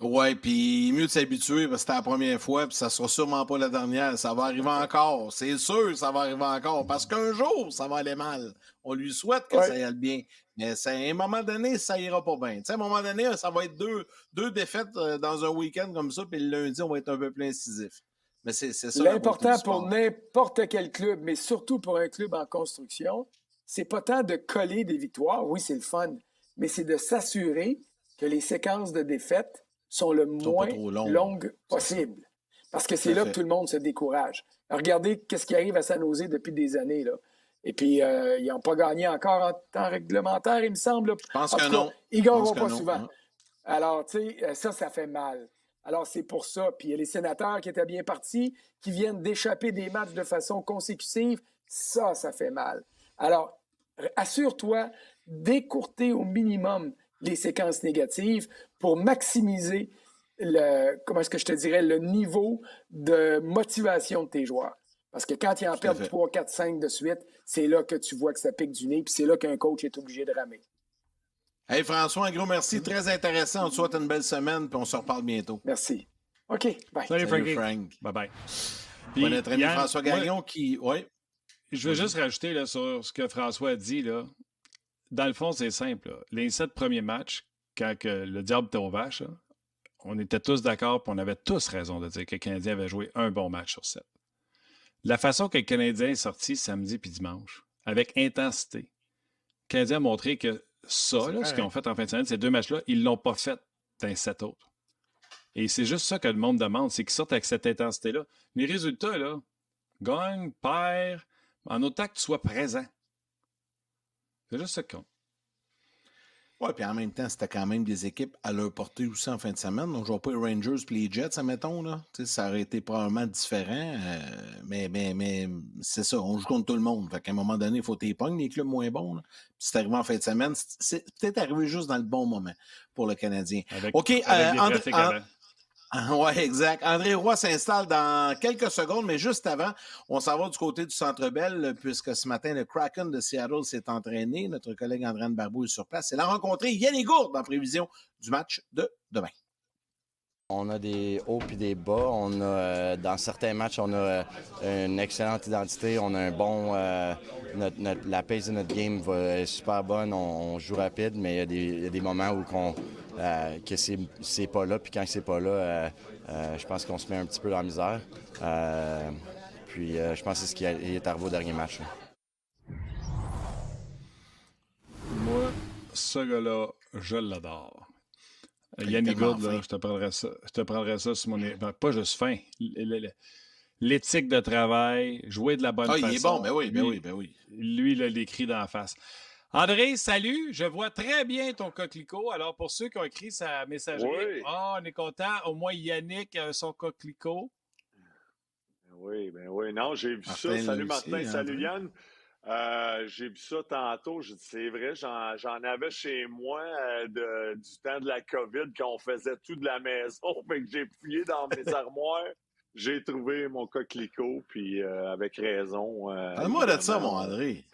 Oui, puis mieux de s'habituer parce que c'était la première fois, puis ça sera sûrement pas la dernière. Ça va arriver encore. C'est sûr, ça va arriver encore. Parce qu'un jour, ça va aller mal. On lui souhaite que ça aille bien. Mais à un moment donné, ça ira pas bien. À un moment donné, ça va être deux défaites dans un week-end comme ça, puis le lundi, on va être un peu plus incisif. Mais c'est ça. L'important pour n'importe quel club, mais surtout pour un club en construction, c'est pas tant de coller des victoires. Oui, c'est le fun. Mais c'est de s'assurer que les séquences de défaites sont le moins longues possible. Parce que c'est là que tout le monde se décourage. Regardez ce qui arrive à San Jose depuis des années, là. Et puis, ils n'ont pas gagné encore en temps réglementaire, il me semble. Je pense que non. Ils ne gagneront pas souvent. Alors, tu sais, ça fait mal. Alors, c'est pour ça. Puis, il y a les sénateurs qui étaient bien partis, qui viennent d'échapper des matchs de façon consécutive. Ça fait mal. Alors, assure-toi d'écourter au minimum les séquences négatives pour maximiser le niveau de motivation de tes joueurs. Parce que quand ils en perdent 3, 4, 5 de suite, c'est là que tu vois que ça pique du nez, puis c'est là qu'un coach est obligé de ramer. Hey François, un gros merci. Très intéressant. On te souhaite une belle semaine, puis on se reparle bientôt. Merci. OK, bye. Salut Frank. Bye-bye. Puis, notre ami François Gagnon qui... Oui. Je veux juste rajouter là, sur ce que François a dit. Là. Dans le fond, c'est simple. Là. Les 7 premiers matchs, quand le diable était aux vaches, là, on était tous d'accord et on avait tous raison de dire que le Canadien avait joué un bon match sur 7. La façon que le Canadien est sorti samedi puis dimanche, avec intensité, le Canadien a montré que ça, là, ce qu'ils ont fait en fin de semaine, ces 2 matchs-là, ils ne l'ont pas fait dans les 7 autres. Et c'est juste ça que le monde demande, c'est qu'ils sortent avec cette intensité-là. Les résultats, là, gagne, perd, en autant que tu sois présent. C'est juste ça qu'on. Oui, puis en même temps, c'était quand même des équipes à leur portée aussi en fin de semaine. Donc, je ne vois pas les Rangers et les Jets, admettons. Là. Ça aurait été probablement différent. Mais c'est ça, on joue contre tout le monde. Fait qu'à un moment donné, il faut t'épongner les clubs moins bons. Là. Puis c'est arrivé en fin de semaine. C'est peut-être arrivé juste dans le bon moment pour le Canadien. OK, oui, exact. André Roy s'installe dans quelques secondes, mais juste avant, on s'en va du côté du Centre Bell, puisque ce matin, le Kraken de Seattle s'est entraîné. Notre collègue Andréane Barbeau est sur place. Il a rencontré Yannick Gourde en prévision du match de demain. On a des hauts et des bas. Dans certains matchs, on a une excellente identité. On a un bon... la pace de notre game est super bonne. On joue rapide, mais il y a des moments où que c'est pas là. Puis quand c'est pas là, je pense qu'on se met un petit peu dans la misère. Puis je pense que c'est ce qui est arrivé au dernier match. Là. Moi, ce gars-là, je l'adore. Yannick Gourde, là, je te prendrais ça sur mon... pas juste fin. L'éthique de travail, jouer de la bonne façon. Il est bon, ben oui. Lui, il l'écrit d'en face. André, salut, je vois très bien ton coquelicot. Alors, pour ceux qui ont écrit sa messagerie, on est content. Au moins, Yannick a son coquelicot. Oui. Non, j'ai vu ça. Salut Martin, salut Yann. J'ai vu ça tantôt. J'ai dit, c'est vrai, j'en avais chez moi du temps de la COVID quand on faisait tout de la maison. Fait que j'ai fouillé dans mes armoires. J'ai trouvé mon coquelicot, puis avec raison. Parle-moi de ça, mon André.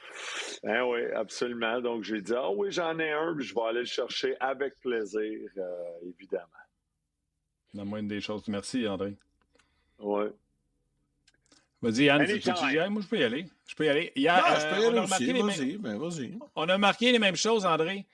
Oui, absolument. Donc, j'ai dit, oui, j'en ai un, puis je vais aller le chercher avec plaisir, évidemment. La moindre des choses. Merci, André. Oui. Vas-y, Yann, moi, je peux y aller. Je peux y aller. Je peux y aller aussi. Vas-y. On a marqué les mêmes choses, André.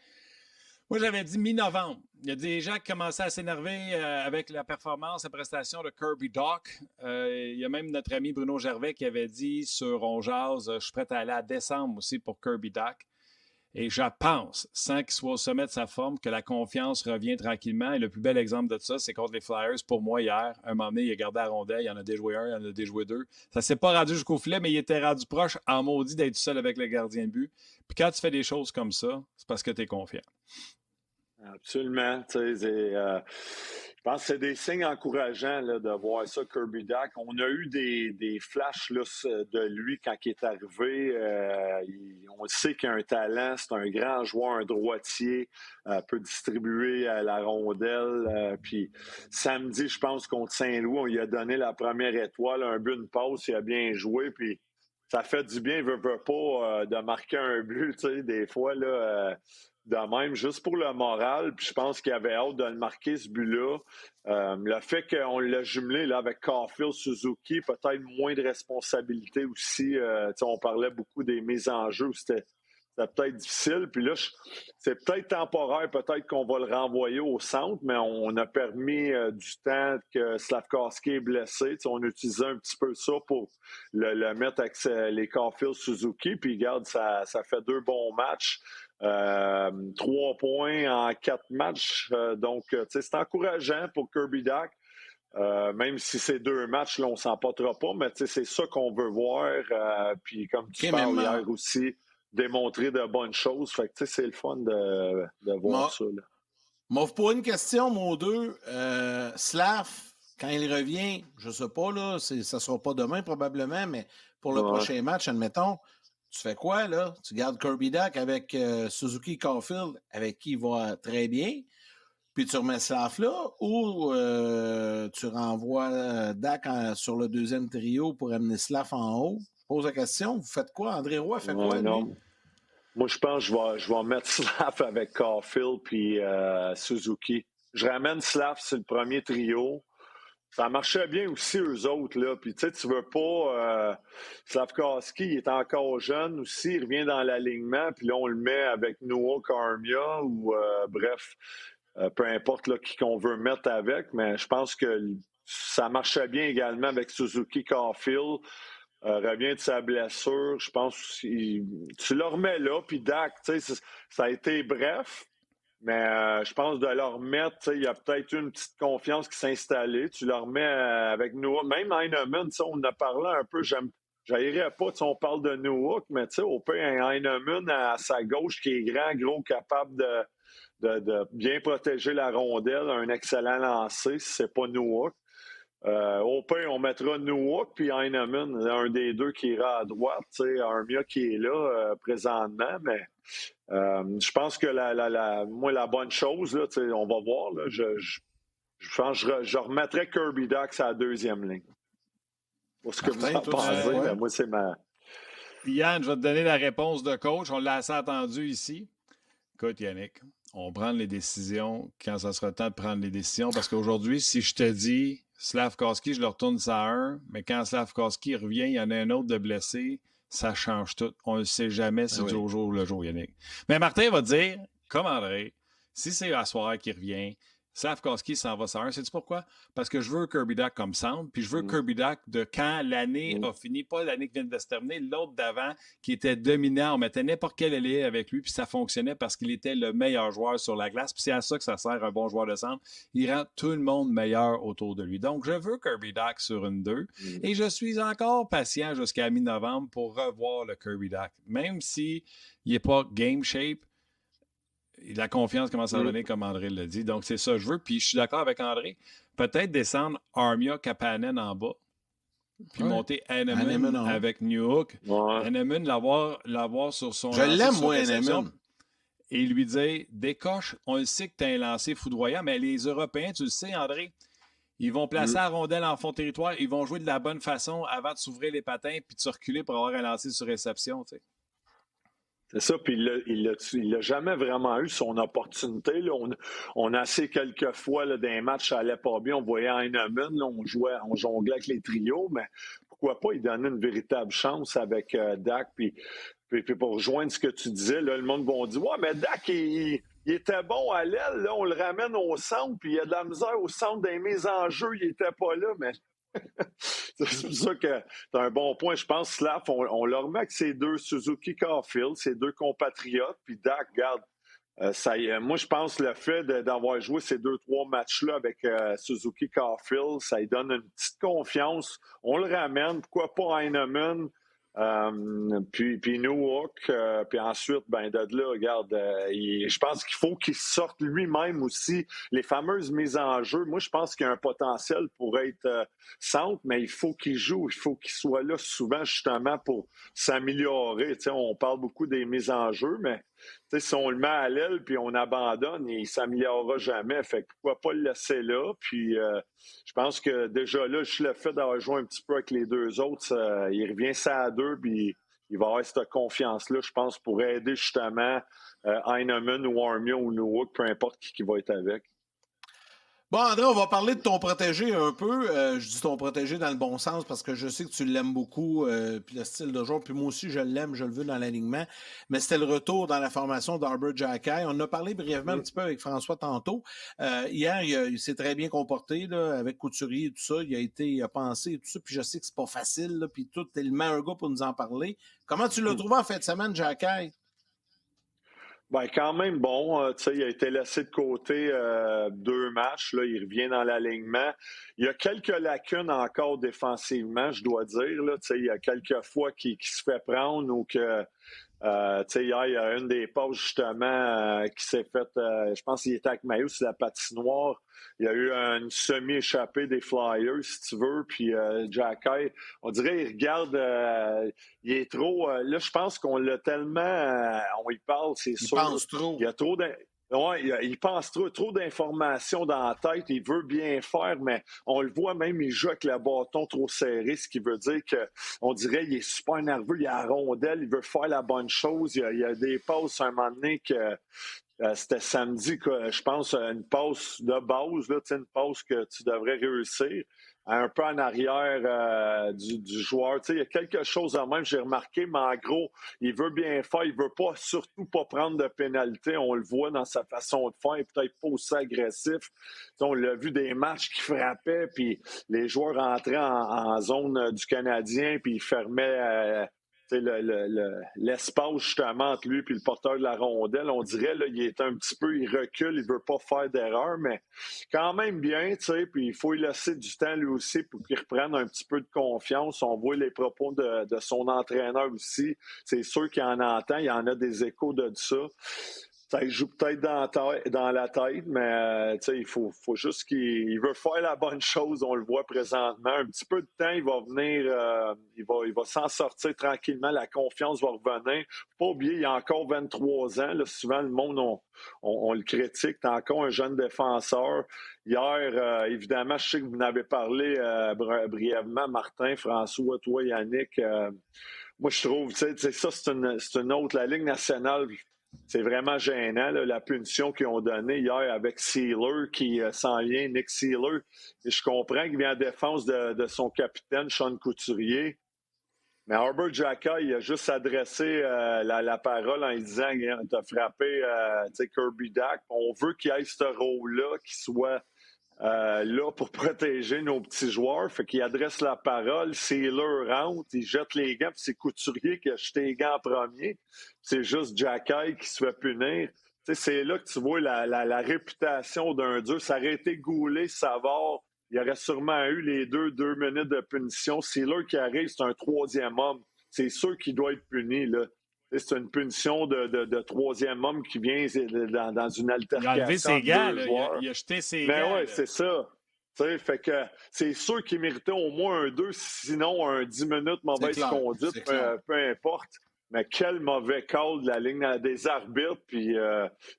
Moi, j'avais dit mi-novembre. Il y a des gens qui commençaient à s'énerver avec la performance, la prestation de Kirby Dach. Il y a même notre ami Bruno Gervais qui avait dit sur On Jase, je suis prêt à aller à décembre aussi pour Kirby Dach. Et je pense, sans qu'il soit au sommet de sa forme, que la confiance revient tranquillement. Et le plus bel exemple de ça, c'est contre les Flyers. Pour moi, hier, un moment donné, il a gardé la rondelle, il en a déjoué un, il en a déjoué deux. Ça ne s'est pas rendu jusqu'au filet, mais il était rendu proche, en maudit, d'être seul avec le gardien de but. Puis quand tu fais des choses comme ça, c'est parce que tu es confiant. Absolument. Je pense que c'est des signes encourageants là, de voir ça, Kirby Dach. On a eu des flashs là, de lui quand il est arrivé. On sait qu'il a un talent, c'est un grand joueur, un droitier, peut distribuer la rondelle. Puis samedi, je pense, contre Saint-Louis, on lui a donné la première étoile, un but, une passe, il a bien joué. Puis ça fait du bien, il veut pas, de marquer un but, des fois, là... de même, juste pour le moral, puis je pense qu'il avait hâte de le marquer, ce but-là. Le fait qu'on l'a jumelé là, avec Caulfield, Suzuki, peut-être moins de responsabilité aussi. On parlait beaucoup des mises en jeu, c'était peut-être difficile. Puis là, c'est peut-être temporaire, peut-être qu'on va le renvoyer au centre, mais on a permis du temps que Slafkovský est blessé. On utilisait un petit peu ça pour le mettre avec les Caulfield, Suzuki. Puis regarde, ça fait 2 bons matchs. 3 points en 4 matchs. Donc, c'est encourageant pour Kirby Dach. Même si ces 2 matchs, là, on ne s'en portera pas, mais c'est ça qu'on veut voir. Puis comme tu parles hier aussi, démontrer de bonnes choses. Fait que c'est le fun de voir ça. Là. Moi, pour une question, mon deux, Slav, quand il revient, je ne sais pas, là, ça ne sera pas demain probablement, mais pour le prochain match, admettons, tu fais quoi, là? Tu gardes Kirby Dach avec Suzuki Caulfield, avec qui il va très bien, puis tu remets Slav là, ou tu renvoies Dach sur le deuxième trio pour amener Slav en haut? Je pose la question, vous faites quoi? André Roy fait quoi, non. lui? Moi, je pense que je vais mettre Slav avec Caulfield puis Suzuki. Je ramène Slav sur le premier trio. Ça marchait bien aussi, eux autres, là. Puis, tu sais, tu veux pas... Slafkovský, il est encore jeune aussi. Il revient dans l'alignement. Puis là, on le met avec Noah Armia ou... bref, peu importe là, qui qu'on veut mettre avec. Mais je pense que ça marchait bien également avec Suzuki Caulfield. Revient de sa blessure. Je pense que tu le remets là. Puis Dach, tu sais, ça a été bref. Mais je pense de le remettre, il y a peut-être une petite confiance qui s'est installée. Tu le remets avec Noah. Même Heinemann, on en a parlé un peu. J'aillerais pas, on parle de Noah, mais au pire, un Heinemann à sa gauche qui est grand, gros, capable de bien protéger la rondelle, un excellent lancer, si c'est pas Noah. Au pire, on mettra Noah puis Heinemann, un des deux qui ira à droite. Armia qui est là présentement, mais je pense que moi, la bonne chose, là, on va voir, là, je pense que je remettrais Kirby Dach à la deuxième ligne. Pour ce que vous en pensez, moi, c'est ma... Yann, je vais te donner la réponse de coach. On l'a assez attendu ici. Écoute, Yannick, on prend les décisions quand ça sera le temps de prendre les décisions. Parce qu'aujourd'hui, si je te dis Slafkovský, je le retourne ça à 1, mais quand Slafkovský revient, il y en a un autre de blessé, ça change tout. On ne sait jamais si c'est au jour le jour, Yannick. Mais Martin va dire, comme André, si c'est à soir qui revient, Slafkovský s'en va sur 1. Sais-tu pourquoi? Parce que je veux Kirby Dach comme centre, puis je veux Kirby Dach de quand l'année a fini, pas l'année qui vient de se terminer, l'autre d'avant qui était dominant. On mettait n'importe quel ailier avec lui, puis ça fonctionnait parce qu'il était le meilleur joueur sur la glace. Puis c'est à ça que ça sert un bon joueur de centre. Il rend tout le monde meilleur autour de lui. Donc, je veux Kirby Dach sur une 2 et je suis encore patient jusqu'à mi-novembre pour revoir le Kirby Dach. Même s'il n'est pas game shape, la confiance commence à revenir, comme André l'a dit. Donc, c'est ça que je veux. Puis, je suis d'accord avec André. Peut-être descendre Armia Kapanen en bas, puis monter Heinemann avec Newhook. Heinemann, l'avoir sur son... Je l'aime, moi, Heinemann. Et lui dire, décoche, on le sait que tu as un lancer foudroyant, mais les Européens, tu le sais, André, ils vont placer la rondelle en fond de territoire, ils vont jouer de la bonne façon avant de s'ouvrir les patins puis de se reculer pour avoir un lancer sur réception, tu sais. C'est ça, puis il n'a jamais vraiment eu son opportunité. Là. On a assez quelques fois là, des matchs, ça allait pas bien. On voyait Heinemann, là, on jonglait avec les trios, mais pourquoi pas il donner une véritable chance avec Dak. Puis pour rejoindre ce que tu disais, là, le monde va dire « Ouais, mais Dak, il était bon à l'aile, là, on le ramène au centre, puis il y a de la misère au centre des mises en jeu, il était pas là. » Mais c'est pour ça que tu as un bon point. Je pense, Slav, on le remet avec ces deux Suzuki Caulfield, ces deux compatriotes, puis Dak, regarde, moi, je pense que le fait d'avoir joué ces 2-3 matchs-là avec Suzuki Caulfield, ça lui donne une petite confiance. On le ramène, pourquoi pas Heinemann, puis Newhook, puis ensuite, de là, regarde, je pense qu'il faut qu'il sorte lui-même aussi. Les fameuses mises en jeu, moi, je pense qu'il y a un potentiel pour être centre, mais il faut qu'il joue, il faut qu'il soit là souvent, justement, pour s'améliorer. Tu sais, on parle beaucoup des mises en jeu, mais si on le met à l'aile puis on abandonne, il ne s'améliorera jamais. Fait que pourquoi pas le laisser là? Puis je pense que déjà là, juste le fait d'avoir joué un petit peu avec les deux autres, il revient ça à deux, puis il va avoir cette confiance-là, je pense, pour aider justement Heinemann ou Armia ou Newhook, peu importe qui va être avec. Bon, André, on va parler de ton protégé un peu. Je dis ton protégé dans le bon sens parce que je sais que tu l'aimes beaucoup, puis le style de joueur, puis moi aussi, je l'aime, je le veux dans l'alignement. Mais c'était le retour dans la formation d'Arber Xhekaj. On en a parlé brièvement un petit peu avec François tantôt. Hier, il s'est très bien comporté là, avec Couturier et tout ça. Il a pensé et tout ça, puis je sais que c'est pas facile, là, puis tout, t'es le meilleur gars pour nous en parler. Comment tu l'as trouvé en fin de semaine, Xhekaj? Quand même bon. Il a été laissé de côté 2 matchs. Là, il revient dans l'alignement. Il y a quelques lacunes encore défensivement, je dois dire. Là, il y a quelques fois qu'il se fait prendre ou que... hier, il y a une des passes, justement, qui s'est faite, je pense qu'il était avec Maillot sur la patinoire. Il y a eu une semi-échappée des Flyers, si tu veux. Puis Xhekaj, on dirait, il regarde, il est trop... là, je pense qu'on l'a tellement... on y parle, c'est sûr. Il pense trop. Il y a trop de... Ouais, il pense trop d'informations dans la tête. Il veut bien faire, mais on le voit même, il joue avec le bâton trop serré, ce qui veut dire qu'on dirait qu'il est super nerveux, il a la rondelle, il veut faire la bonne chose. Il y a des passes à un moment donné que c'était samedi, je pense, une passe de base, là, une passe que tu devrais réussir. Un peu en arrière du joueur. Il y a quelque chose en même, j'ai remarqué, mais en gros, il veut bien faire, il veut pas, surtout pas prendre de pénalité. On le voit dans sa façon de faire, peut-être pas aussi agressif. On l'a vu des matchs qui frappaient, puis les joueurs entraient en zone du Canadien, puis ils fermaient l'espace justement entre lui et le porteur de la rondelle. On dirait là, il recule, il veut pas faire d'erreur, mais quand même bien, puis il faut lui laisser du temps lui aussi pour qu'il reprenne un petit peu de confiance. On voit les propos de son entraîneur aussi. C'est sûr qu'il en entend, il y en a des échos de ça. Ça joue peut-être dans la tête, mais il faut juste qu'il veut faire la bonne chose, on le voit présentement. Un petit peu de temps, il va venir, il va s'en sortir tranquillement, la confiance va revenir. Faut pas oublier, il a encore 23 ans. Là, souvent, le monde, on le critique. T'es encore un jeune défenseur. Hier, évidemment, je sais que vous en avez parlé brièvement, Martin, François, toi, Yannick. Moi, je trouve, ça, c'est une autre. La Ligue nationale... C'est vraiment gênant, là, la punition qu'ils ont donnée hier avec Sealer qui s'en vient, Nick Sealer. Et je comprends qu'il vient en défense de son capitaine, Sean Couturier. Mais Arber Xhekaj, il a juste adressé la parole en lui disant « T'as frappé Kirby Dak ». On veut qu'il ait ce rôle-là, qu'il soit là pour protéger nos petits joueurs. Fait qu'il adresse la parole, Sealer rentre, il jette les gants, puis c'est Couturier qui a jeté les gants en premier. C'est juste Xhekaj qui se fait punir. C'est là que tu vois la réputation d'un dur. Ça aurait été Goulet, Savard, il y aurait sûrement eu les 2 minutes de punition. Sealer qui arrive, c'est un 3e homme. C'est sûr qu'il doit être puni, là. C'est une punition de 3e homme qui vient dans une altercation. Il a enlevé ses gants, il a jeté ses gants. Ben oui, c'est ça. Fait que c'est sûr qu'il méritait au moins un 2, sinon un 10 minutes mauvaise conduite, peu importe. Mais quel mauvais call de la ligne des arbitres. Puis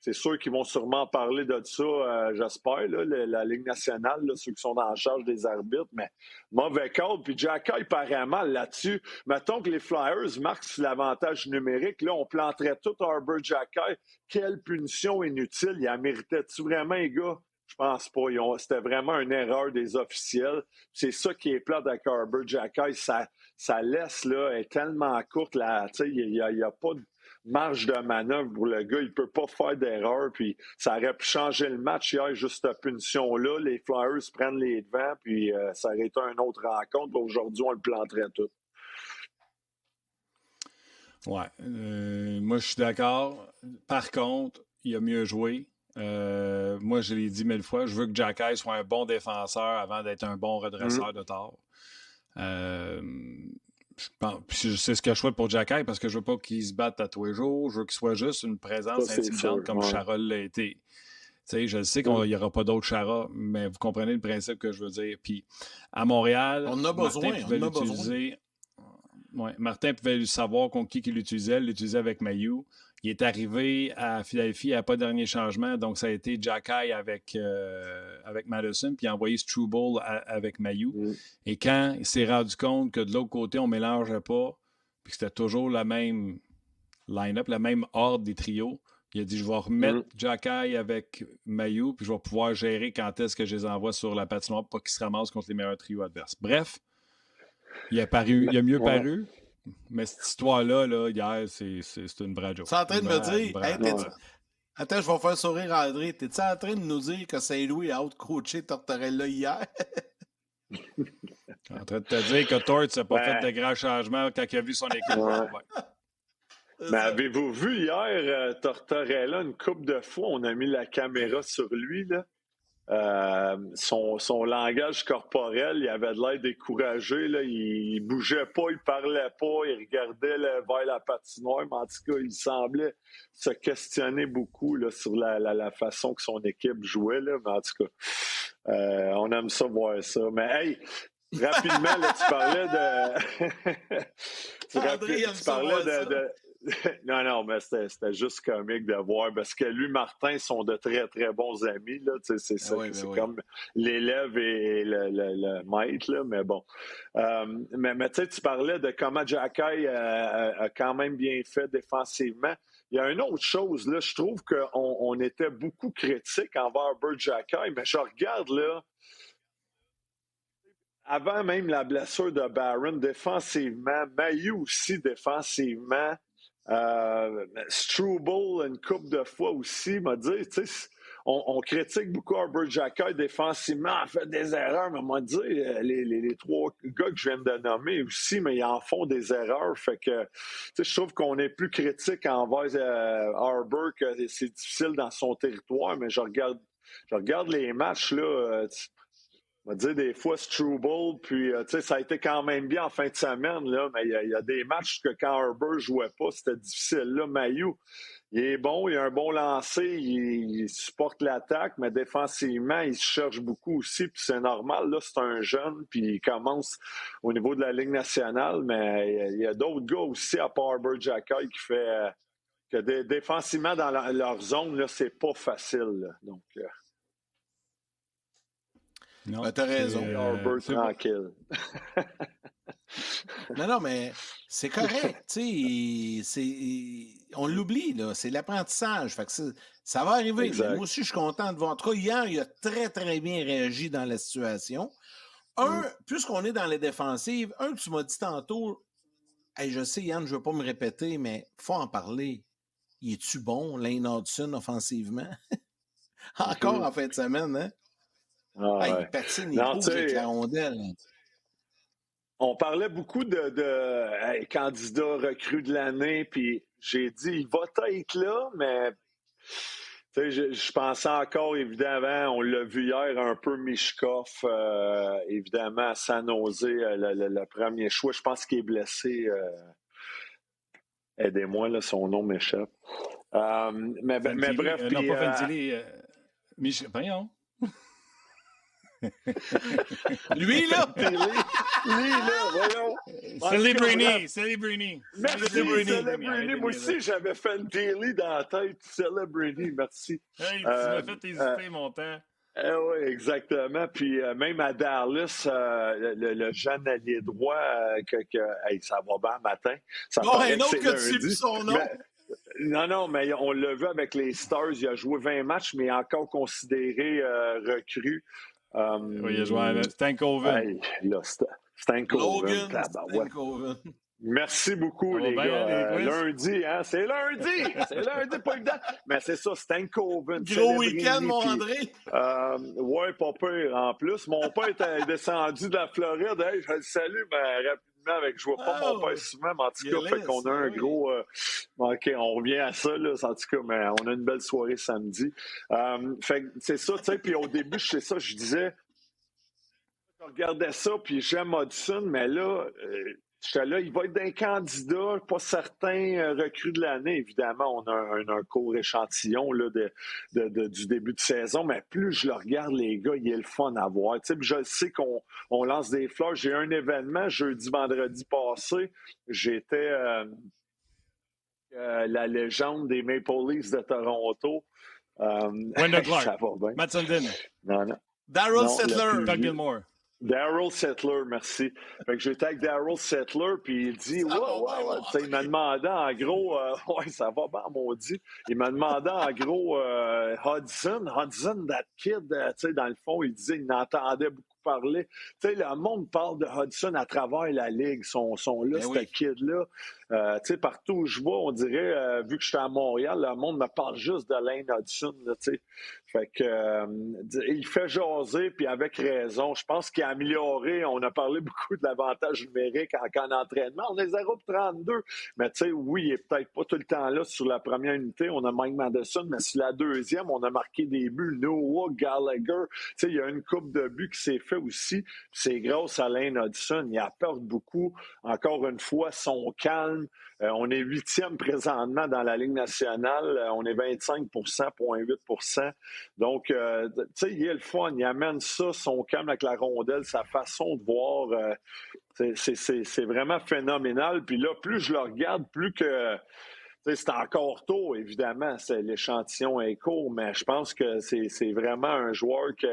c'est sûr qu'ils vont sûrement parler de ça, j'espère, là, la Ligue nationale, là, ceux qui sont en charge des arbitres. Mais mauvais call. Puis Xhekaj paraît mal là-dessus. Mettons que les Flyers marquent sur l'avantage numérique. Là, on planterait tout Arber Xhekaj. Quelle punition inutile. Il a méritait-tu vraiment, les gars? Je pense pas. C'était vraiment une erreur des officiels. C'est ça qui est plate avec Herbert Jacquet. Ça laisse, là, est tellement courte. Il n'y a pas de marge de manœuvre pour le gars. Il ne peut pas faire d'erreur. Puis ça aurait pu changer le match hier, juste cette punition-là. Les Flyers prennent les devants, puis ça aurait été une autre rencontre. Aujourd'hui, on le planterait tout. Ouais. Moi, je suis d'accord. Par contre, il a mieux joué. Moi, je l'ai dit 1000 fois, je veux que Jacquet soit un bon défenseur avant d'être un bon redresseur de tort. C'est ce que je souhaite pour Jacquet parce que je veux pas qu'il se batte à tous les jours. Je veux qu'il soit juste une présence intimidante comme Chara l'a été. T'sais, je sais qu'il n'y aura pas d'autres Chara, mais vous comprenez le principe que je veux dire. Puis à Montréal, on a besoin. Martin pouvait savoir contre qui il l'utilisait. Il l'utilisait avec Mailloux. Il est arrivé à Philadelphie, il n'y a pas de dernier changement, donc ça a été Jacquet avec Madison, puis il a envoyé Struble avec Mailloux. Et quand il s'est rendu compte que de l'autre côté, on ne mélangeait pas, puis que c'était toujours la même line-up, la même ordre des trios, il a dit, je vais remettre Jacquet avec Mailloux, puis je vais pouvoir gérer quand est-ce que je les envoie sur la patinoire pour pas qu'ils se ramassent contre les meilleurs trios adverses. Bref, il a mieux paru. Mais cette histoire-là, hier, c'est une vraie joke. Tu es en train de me dire... Attends, je vais faire sourire à André. T'es-tu en train de nous dire que Saint-Louis a out-coaché Tortorella hier? En train de te dire que Tort n'a pas fait de grands changements quand il a vu son équipe. Mais avez-vous vu hier Tortorella une couple de fois? On a mis la caméra sur lui, là. Son langage corporel, il avait de l'air découragé, là. Il bougeait pas, il parlait pas, il regardait vers la patinoire, mais en tout cas, il semblait se questionner beaucoup là, sur la façon que son équipe jouait, là. Mais en tout cas, on aime ça voir ça. Mais hey, rapidement, là, tu parlais de... Non, mais c'était juste comique de voir parce que lui, Martin, sont de très, très bons amis. Là, c'est comme l'élève et le maître, là, mais bon. Mais tu parlais de comment Jacquet a quand même bien fait défensivement. Il y a une autre chose, là, je trouve qu'on était beaucoup critique envers Herbert Jacquet, mais je regarde, là, avant même la blessure de Barron, défensivement, Mailloux aussi défensivement, Struble une couple de fois aussi m'a dit, tu sais, on critique beaucoup Herbert Jacquet défensivement, il fait des erreurs, mais m'a dit, les trois gars que je viens de nommer aussi, mais ils en font des erreurs, fait que, tu sais, je trouve qu'on est plus critique envers Herbert, que c'est difficile dans son territoire, mais je regarde les matchs, là, on va dire des fois Struble, puis tu sais, ça a été quand même bien en fin de semaine, là, mais il y a des matchs que quand Herbert jouait pas, c'était difficile. Là, Mailloux, il est bon, il a un bon lancer, il supporte l'attaque, mais défensivement, il se cherche beaucoup aussi, puis c'est normal, là, c'est un jeune, puis il commence au niveau de la Ligue nationale, mais il y a d'autres gars aussi, à part Herbert Jacquet, qui fait que défensivement, dans leur zone, là, c'est pas facile, là, donc... Non, t'as raison. Tranquille. Non, mais c'est correct. On l'oublie, là. C'est l'apprentissage. Fait que ça va arriver. Moi aussi, je suis content de voir. En tout cas, hier, il a très, très bien réagi dans la situation. Puisqu'on est dans les défensives, que tu m'as dit tantôt, hey, je sais, Yann, je ne veux pas me répéter, mais il faut en parler. Il est-tu bon, Lane Hodgson, offensivement? Encore en fin de semaine, hein? Il patine, il bouge avec la rondelle. On parlait beaucoup de candidats recrues de l'année, puis j'ai dit, il va être là, mais je pensais encore, évidemment, on l'a vu hier, un peu Michkov, évidemment, à San Jose, le premier choix. Je pense qu'il est blessé. Aidez-moi, là, son nom m'échappe. Mais bref. Non, pas Vendili. Voyons. Lui, là! Voyons! Celebrini! Merci, Celebrini! Moi aussi, j'avais fait une daily dans la tête. Celebrini, merci. Hey, tu m'as fait hésiter mon temps. Oui, exactement. Puis même à Dallas, le jeune allié droit, ça va bien le matin. Ça un autre que tu sais plus son nom. Non, mais on l'a vu avec les Stars. Il a joué 20 matchs, mais encore considéré recrue. Oui, il a joué à Stankoven. Hey, là, Stankoven. Stankoven. Merci beaucoup, les gars. Lundi, hein? C'est lundi! C'est lundi, pas évident. Mais c'est ça, Stankoven. Gros week-end, mon André. Ouais, pas pire en plus. Mon père était descendu de la Floride. Hey, je le salue, mais rapidement, avec je vois pas mon père souvent, mais en tout cas, fait qu'on a un gros. OK, on revient à ça, là. En tout cas, mais on a une belle soirée samedi. Fait que c'est ça, tu sais. Puis au début, je sais ça, je disais. Je regardais ça, puis j'aime Hudson, mais là. J'étais là, il va être d'un candidat, pas certain recrue de l'année. Évidemment, on a un court échantillon là, du début de saison, mais plus je le regarde, les gars, il est le fun à voir. Tu sais, je sais qu'on lance des fleurs. J'ai eu un événement jeudi, vendredi passé. J'étais la légende des Maple Leafs de Toronto. Wendell Clark, ça va bien. Matt Sundin. Non. Darryl Settler. Doug Gilmour. Darryl Settler, merci. Fait que j'étais avec Darryl Settler, puis il dit, ouais. Il m'a demandé en gros, ouais, ça va bien, maudit. Il m'a demandé en gros, Hudson, that kid, tu sais, dans le fond, il disait, il n'entendait beaucoup parler. Tu sais, le monde parle de Hudson à travers la ligue, son là, ce kid-là. Tu sais, partout où je vais, on dirait, vu que je suis à Montréal, le monde me parle juste de Lane Hudson, là, tu sais. Fait que, il fait jaser, puis avec raison. Je pense qu'il a amélioré. On a parlé beaucoup de l'avantage numérique en entraînement. On est 0,32. Mais tu sais, oui, il est peut-être pas tout le temps là sur la première unité. On a Mike Madison, mais sur la deuxième, on a marqué des buts. Noah Gallagher. Tu sais, il y a une coupe de buts qui s'est fait aussi. C'est grâce à Lane Hudson. Il apporte beaucoup. Encore une fois, son calme. On est 8e présentement dans la Ligue nationale. On est 25 0,8 Donc, tu sais, il est le fun. Il amène ça, son calme avec la rondelle, sa façon de voir. C'est vraiment phénoménal. Puis là, plus je le regarde, plus que... C'est encore tôt, évidemment. L'échantillon est court, mais je pense que c'est vraiment un joueur que...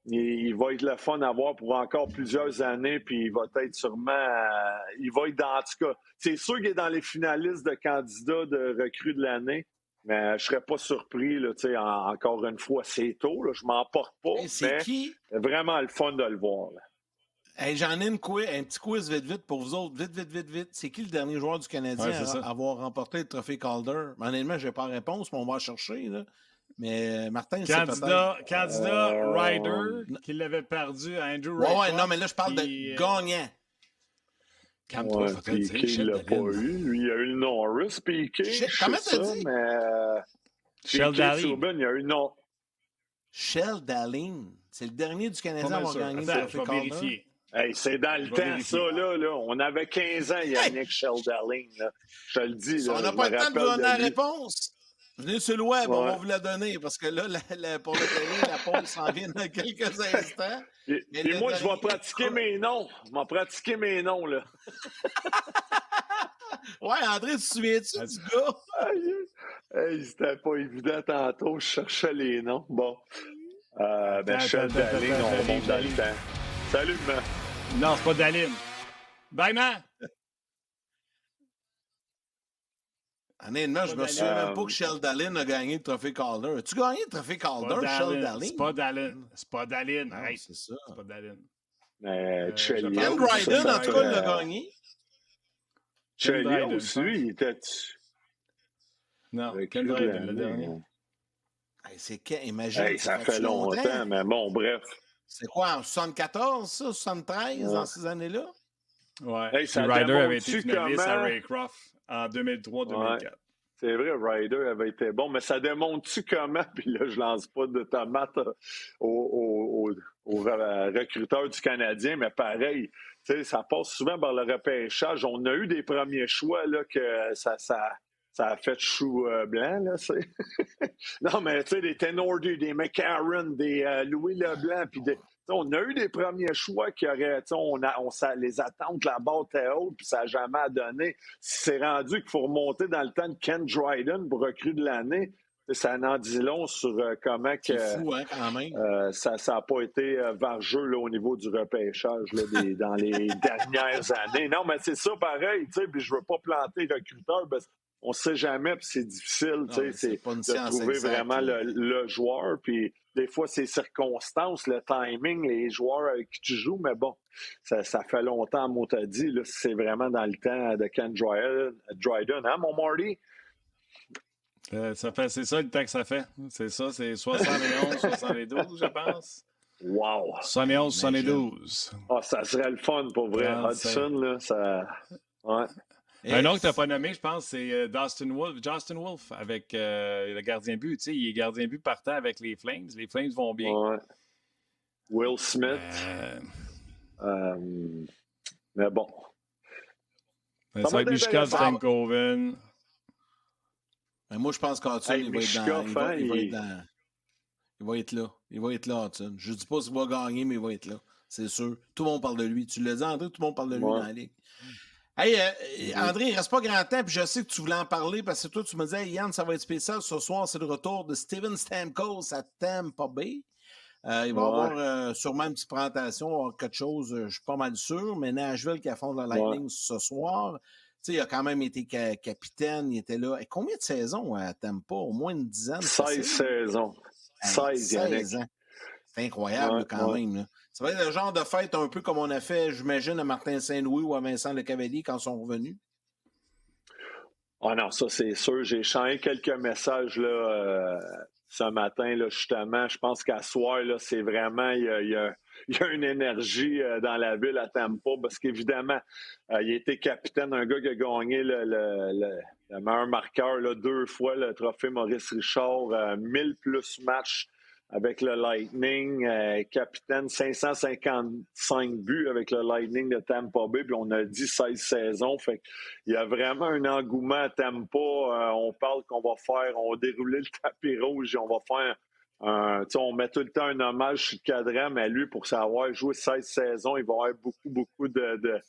Il va être le fun à voir pour encore plusieurs années, puis il va être sûrement... il va être dans... En tout cas, c'est sûr qu'il est dans les finalistes de candidats de recrue de l'année, mais je ne serais pas surpris, là, encore une fois, c'est tôt, là, je m'en porte pas, mais qui? Vraiment le fun de le voir. Hey, j'en ai un petit quiz vite pour vous autres. Vite. C'est qui le dernier joueur du Canadien à avoir remporté le trophée Calder? Honnêtement, je n'ai pas la réponse, mais on va chercher, là. Mais Martin, c'est peut-être... Candidat Ryder, qui l'avait perdu à Andrew Ryder. Ouais, non, mais là, je parle de gagnant. Piqué, il l'a pas eu. Lui, il a eu le Norris, Piqué. Comment t'as dit? Shell Dallin. Il a eu le nom. Shell Dallin. C'est le dernier du Canadien à avoir gagné le trophée Calder. Hey, c'est dans le temps, ça, là. On avait 15 ans, Yannick Shell Dallin. Je te le dis. On n'a pas le temps de vous donner la réponse. Venez sur le web, on va vous la donner, parce que là, pour le télé, la pause s'en vient dans quelques instants. Et moi, je vais pratiquer mes noms. Je vais pratiquer mes noms, là. Ouais, André, tu te souviens-tu du gars? Hey, c'était pas évident tantôt, je cherchais les noms. Bon. Shell Dallin, on remonte dans le temps. Salut, man. Non, c'est pas Dallin. Bye, man. Honnêtement, je me souviens même pas que Shell Dallin a gagné le trophée Calder. As-tu gagné le trophée Calder, Shell Dallin? C'est pas Dallin. C'est pas Dallin. Arrête, c'est ça. C'est pas Dallin. Ken Dryden, en tout cas, l'a gagné. Chelios aussi, il était... Non, Ken Dryden, le dernier. Imagine, ça fait longtemps, mais bon, bref. C'est quoi, en 74, ça? 73, dans ces années-là? Ouais. Hey, ça Ryder avait été finaliste à Raycroft en 2003-2004. Ouais. C'est vrai, Ryder avait été bon, mais ça démontre-tu comment, puis là, je lance pas de tomates aux recruteurs du Canadien, mais pareil, tu sais, ça passe souvent par le repêchage. On a eu des premiers choix, là, que ça a fait chou blanc, là, c'est. Non, mais tu sais, des Tenordi, des McCarron, des Louis Leblanc, puis des... On a eu des premiers choix qui auraient, les attentes, la barre était haute, puis ça n'a jamais donné. C'est rendu qu'il faut remonter dans le temps de Ken Dryden pour recrue de l'année. Ça en dit long sur comment que, fou, hein, quand même. ça n'a pas été vargeux là, au niveau du repêchage là, dans les dernières années. Non, mais c'est ça pareil, puis je veux pas planter les recruteurs, parce on ne sait jamais, puis c'est difficile de trouver vraiment le joueur. Puis des fois, c'est circonstances, le timing, les joueurs avec qui tu joues, mais bon, ça fait longtemps, moi, t'as dit, là, c'est vraiment dans le temps de Ken Dryden, hein, mon Marty? C'est ça le temps que ça fait. C'est ça, c'est 71, 72, je pense. Wow! 71, 72. Ah, ça serait le fun pour vrai. Hudson, là, ça... Ouais. Un autre que tu n'as pas nommé, je pense, c'est Justin Wolfe, avec le gardien but. Tu sais, il est gardien but partant avec les Flames. Les Flames vont bien. Ouais. Will Smith. Mais bon. Ça va être Michkov, Stankoven. Moi, je pense qu'Hudson, il va être là. Il va être là, Hudson. Je ne dis pas s'il va gagner, mais il va être là. C'est sûr. Tout le monde parle de lui. Tu l'as dit, André, tout le monde parle de lui dans la ligue. Hey, André, il ne reste pas grand temps, puis je sais que tu voulais en parler, parce que toi, tu me disais, Yann, ça va être spécial. Ce soir, c'est le retour de Steven Stamkos à Tampa Bay. Il va avoir sûrement une petite présentation, quelque chose, je ne suis pas mal sûr, mais Nashville qui affronte le Lightning ce soir. Tu sais, il a quand même été capitaine, il était là. Et combien de saisons à Tampa? Au moins une dizaine? 16 saisons. 16 ans. C'est incroyable quand même. Là. Ça va être le genre de fête un peu comme on a fait, j'imagine, à Martin Saint-Louis ou à Vincent Lecavalier quand ils sont revenus. Ah non, ça c'est sûr. J'ai échangé quelques messages là, ce matin, là, justement. Je pense qu'à soir, là, c'est vraiment, il y a une énergie dans la ville à Tampa parce qu'évidemment, il a été capitaine, un gars qui a gagné le meilleur marqueur là, 2 fois, le trophée Maurice Richard, 1000 plus matchs avec le Lightning, capitaine 555 buts avec le Lightning de Tampa Bay, puis on a dit 16 saisons. Fait qu'il y a vraiment un engouement à Tampa. On parle qu'on va dérouler le tapis rouge et on va faire on met tout le temps un hommage sur le cadran, mais lui, pour savoir jouer 16 saisons, il va y avoir beaucoup de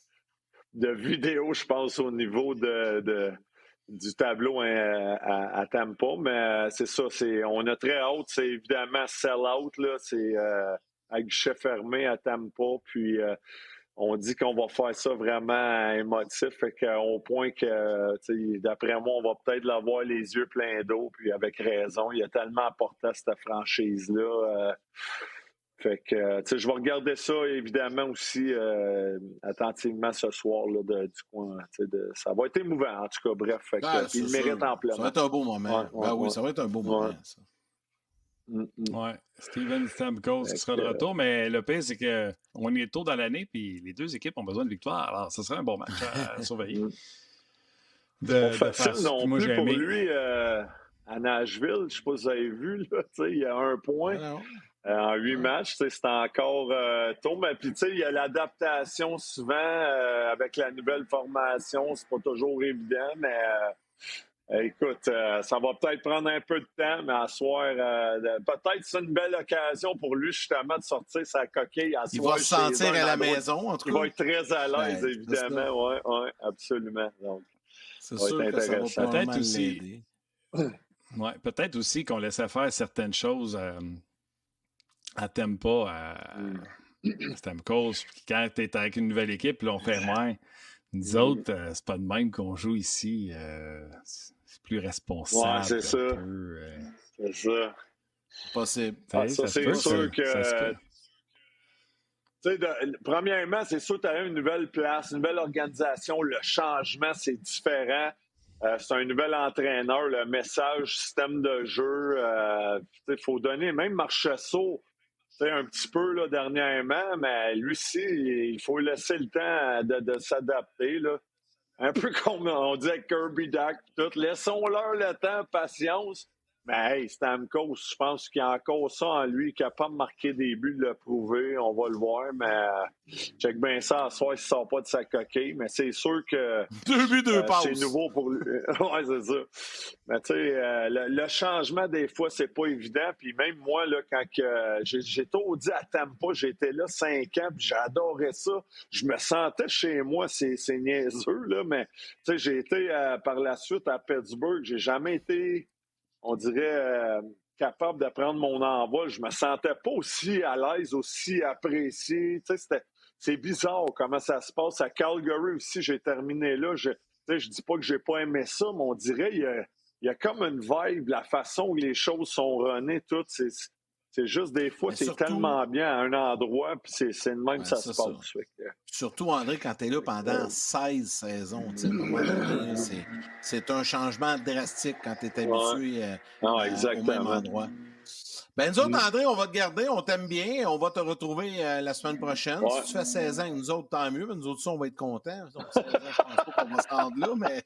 vidéos, je pense, au niveau du tableau à Tampa, mais c'est ça, on a très hâte, c'est évidemment sell-out, là, c'est à guichet fermé à Tampa, puis on dit qu'on va faire ça vraiment émotif, fait qu'au point que, d'après moi, on va peut-être l'avoir les yeux pleins d'eau, puis avec raison, il a tellement apporté à cette franchise-là. Fait que, je vais regarder ça, évidemment, aussi attentivement ce soir là, du coin. Ça va être émouvant, en tout cas. Bref, fait que, il mérite amplement. Ça va être un beau moment. Oui, ça va être un beau moment, ça. Oui, Steven Stamkos qui sera de retour, mais le pire, c'est qu'on est tôt dans l'année, puis les deux équipes ont besoin de victoire. Alors, ce serait un bon match à surveiller. Facile non plus pour lui à Nashville. Je ne sais pas si vous avez vu, là, il y a 1 point. En 8 matchs, c'est encore tôt, mais puis il y a l'adaptation souvent avec la nouvelle formation, c'est pas toujours évident, mais écoute, ça va peut-être prendre un peu de temps, mais à soir, peut-être c'est une belle occasion pour lui justement de sortir sa coquille. Il va se sentir à la maison, en tout cas. Il va être très à l'aise, évidemment, oui, absolument. Donc, c'est sûr que ça va peut-être aussi. Peut-être aussi qu'on laissait faire certaines choses à Tampa, à Stamkos, quand tu es avec une nouvelle équipe, là, on fait moins. Nous autres, c'est pas de même qu'on joue ici. C'est plus responsable. Ouais, c'est ça. C'est ça. Possible. Ça, c'est sûr que... Premièrement, c'est sûr que tu as une nouvelle place, une nouvelle organisation. Le changement, c'est différent. C'est un nouvel entraîneur. Le message, système de jeu, il faut donner, même Marchessault, un petit peu là, dernièrement, mais lui aussi, il faut laisser le temps de s'adapter. Là. Un peu comme on dit avec Kirby Dach, tout. Laissons-leur le temps, patience. Mais hey, Stamkos, je pense qu'il y a encore ça en lui, capable de marquer des buts, de le prouver. On va le voir, mais check bien ça à soir s'il ne sort pas de sa coquille. Mais c'est sûr que 2 buts, 2 passes. C'est nouveau pour lui. Oui, c'est ça. Mais tu sais, le changement, des fois, c'est pas évident. Puis même moi, là, quand j'ai tout dit à Tampa, j'étais là 5 ans, puis j'adorais ça. Je me sentais chez moi, c'est niaiseux, là, mais tu sais, j'ai été par la suite à Pittsburgh. J'ai jamais été, on dirait, capable de prendre mon envol. Je me sentais pas aussi à l'aise, aussi apprécié. Tu sais, c'est bizarre comment ça se passe. À Calgary aussi, j'ai terminé là. je dis pas que j'ai pas aimé ça, mais on dirait il y a comme une vibe, la façon où les choses sont runnées, toutes. C'est juste des fois, c'est surtout, tellement bien à un endroit, puis c'est de même que ça se passe. Surtout, André, quand tu es là pendant 16 saisons, à un moment donné, c'est un changement drastique quand tu es habitué au même endroit. Ben, nous autres, André, on va te garder, on t'aime bien, on va te retrouver la semaine prochaine. Si tu fais 16 ans, nous autres, tant mieux, mais nous autres, on va être contents. 16 ans, je pense pas qu'on va se rendre là, mais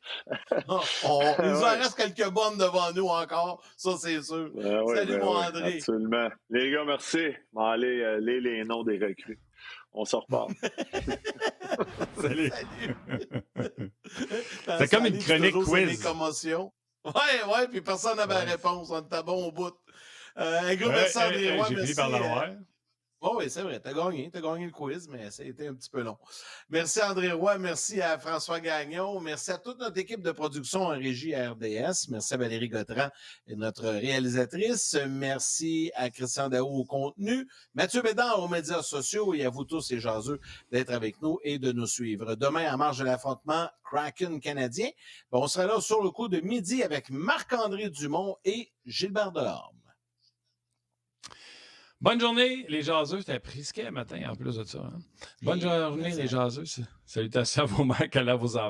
il nous en reste quelques bonnes devant nous encore, ça, c'est sûr. Salut, mon André. Absolument. Les gars, merci. Allez, les noms des recrues. On s'en reparle. Salut. C'est comme une chronique quiz. Ouais, puis personne n'avait la réponse. On était bon au bout. Un gros merci, André Roy. J'ai fini par l'avoir. Oui, c'est vrai. T'as gagné le quiz, mais ça a été un petit peu long. Merci, André Roy. Merci à François Gagnon. Merci à toute notre équipe de production en régie à RDS. Merci à Valérie Gautran, notre réalisatrice. Merci à Christian Daou au contenu. Mathieu Bédard aux médias sociaux et à vous tous, les jaseux, d'être avec nous et de nous suivre. Demain, en marge de l'affrontement Kraken canadien, on sera là sur le coup de midi avec Marc-André Dumont et Gilbert Delorme. Bonne journée, les jaseux. T'as pris ce matin en plus de ça. Hein? Bonne journée, les jaseux. Salutations à vos mères, à vos enfants.